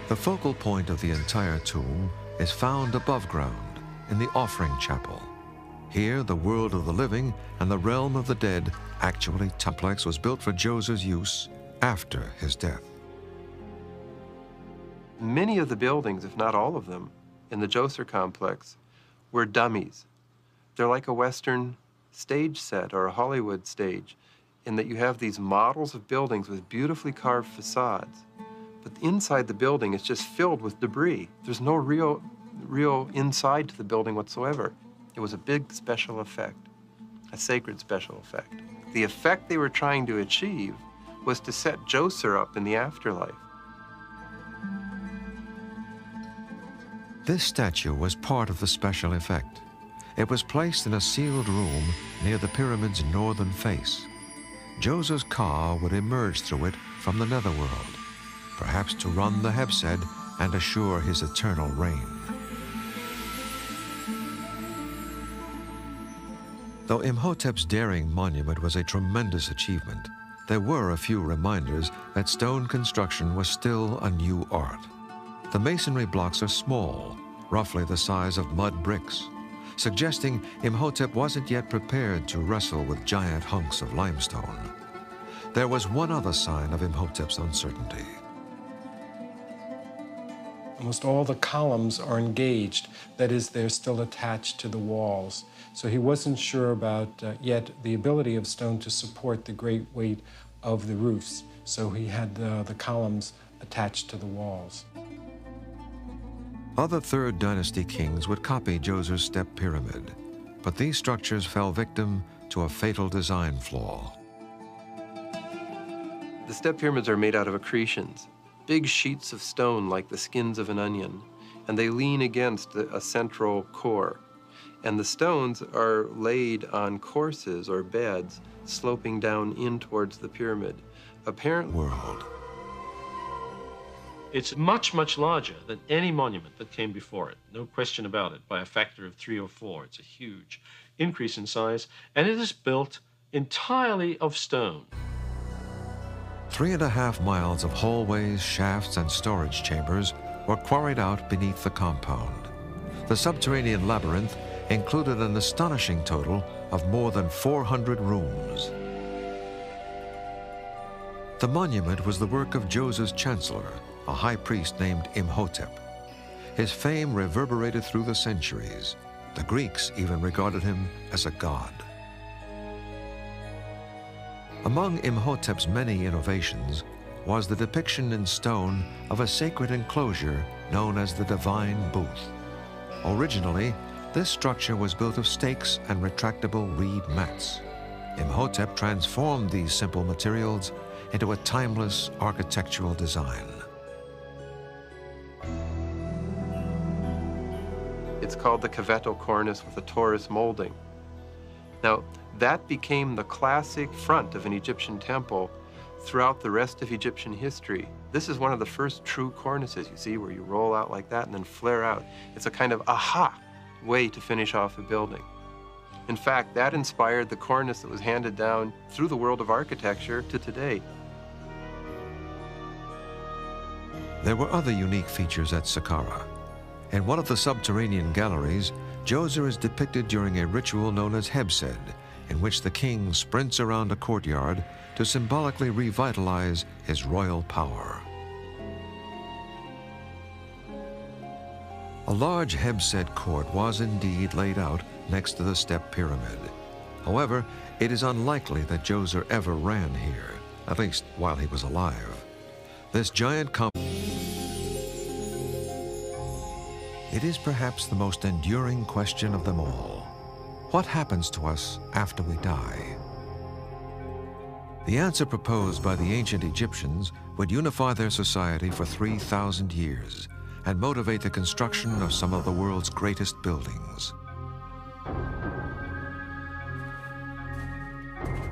The focal point of the entire tomb is found above ground in the offering chapel. Here, the world of the living and the realm of the dead actually complex was built for Djoser's use after his death. Many of the buildings, if not all of them, in the Djoser complex were dummies. They're like a Western stage set or a Hollywood stage, in that you have these models of buildings with beautifully carved facades. But inside the building is just filled with debris. There's no real inside to the building whatsoever. It was a big special effect, a sacred special effect. The effect they were trying to achieve was to set Djoser up in the afterlife. This statue was part of the special effect. It was placed in a sealed room near the pyramid's northern face. Djoser's ka would emerge through it from the netherworld, perhaps to run the Hebsed and assure his eternal reign. Though Imhotep's daring monument was a tremendous achievement, there were a few reminders that stone construction was still a new art. The masonry blocks are small, roughly the size of mud bricks, suggesting Imhotep wasn't yet prepared to wrestle with giant hunks of limestone. There was one other sign of Imhotep's uncertainty. Almost all the columns are engaged, that is, they're still attached to the walls. So he wasn't sure about yet the ability of stone to support the great weight of the roofs. So he had the columns attached to the walls. Other 3rd dynasty kings would copy Djoser's step pyramid, but these structures fell victim to a fatal design flaw. The step pyramids are made out of accretions, big sheets of stone like the skins of an onion, and they lean against a central core. And the stones are laid on courses or beds sloping down in towards the pyramid. Apparently, It's much, much larger than any monument that came before it. No question about it, by a factor of 3 or 4. It's a huge increase in size, and it is built entirely of stone. 3.5 miles of hallways, shafts, and storage chambers were quarried out beneath the compound. The subterranean labyrinth included an astonishing total of more than 400 rooms. The monument was the work of Djoser's chancellor, a high priest named Imhotep. His fame reverberated through the centuries. The Greeks even regarded him as a god. Among Imhotep's many innovations was the depiction in stone of a sacred enclosure known as the Divine Booth. Originally, this structure was built of stakes and retractable reed mats. Imhotep transformed these simple materials into a timeless architectural design. It's called the cavetto cornice with a torus molding. Now, that became the classic front of an Egyptian temple throughout the rest of Egyptian history. This is one of the first true cornices, you see, where you roll out like that and then flare out. It's a kind of aha way to finish off a building. In fact, that inspired the cornice that was handed down through the world of architecture to today. There were other unique features at Saqqara. In one of the subterranean galleries, Djoser is depicted during a ritual known as Hebsed, in which the king sprints around a courtyard to symbolically revitalize his royal power. A large Hebsed court was indeed laid out next to the step pyramid. However, it is unlikely that Djoser ever ran here, at least while he was alive. This giant It is perhaps the most enduring question of them all. What happens to us after we die? The answer proposed by the ancient Egyptians would unify their society for 3,000 years and motivate the construction of some of the world's greatest buildings.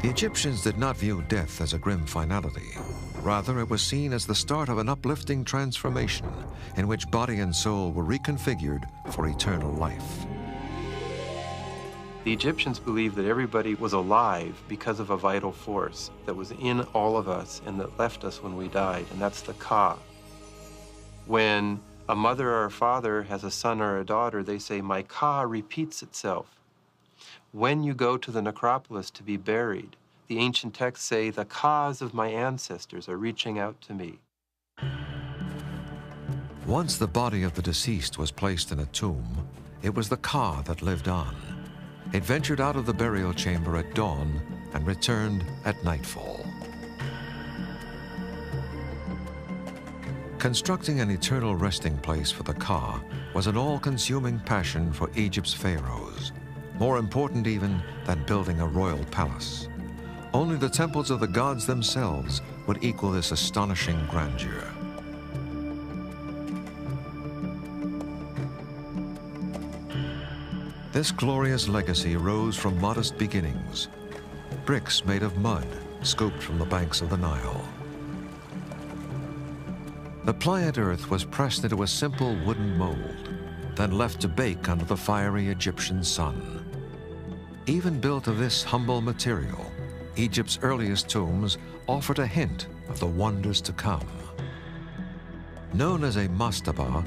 The Egyptians did not view death as a grim finality. Rather, it was seen as the start of an uplifting transformation in which body and soul were reconfigured for eternal life. The Egyptians believed that everybody was alive because of a vital force that was in all of us and that left us when we died, and that's the Ka. When a mother or a father has a son or a daughter, they say, "My Ka repeats itself." When you go to the necropolis to be buried, the ancient texts say, "The Kas of my ancestors are reaching out to me." Once the body of the deceased was placed in a tomb, it was the Ka that lived on. It ventured out of the burial chamber at dawn and returned at nightfall. Constructing an eternal resting place for the Ka was an all-consuming passion for Egypt's pharaohs, more important even than building a royal palace. Only the temples of the gods themselves would equal this astonishing grandeur. This glorious legacy rose from modest beginnings, bricks made of mud scooped from the banks of the Nile. The pliant earth was pressed into a simple wooden mold, then left to bake under the fiery Egyptian sun. Even built of this humble material, Egypt's earliest tombs offered a hint of the wonders to come. Known as a mastaba,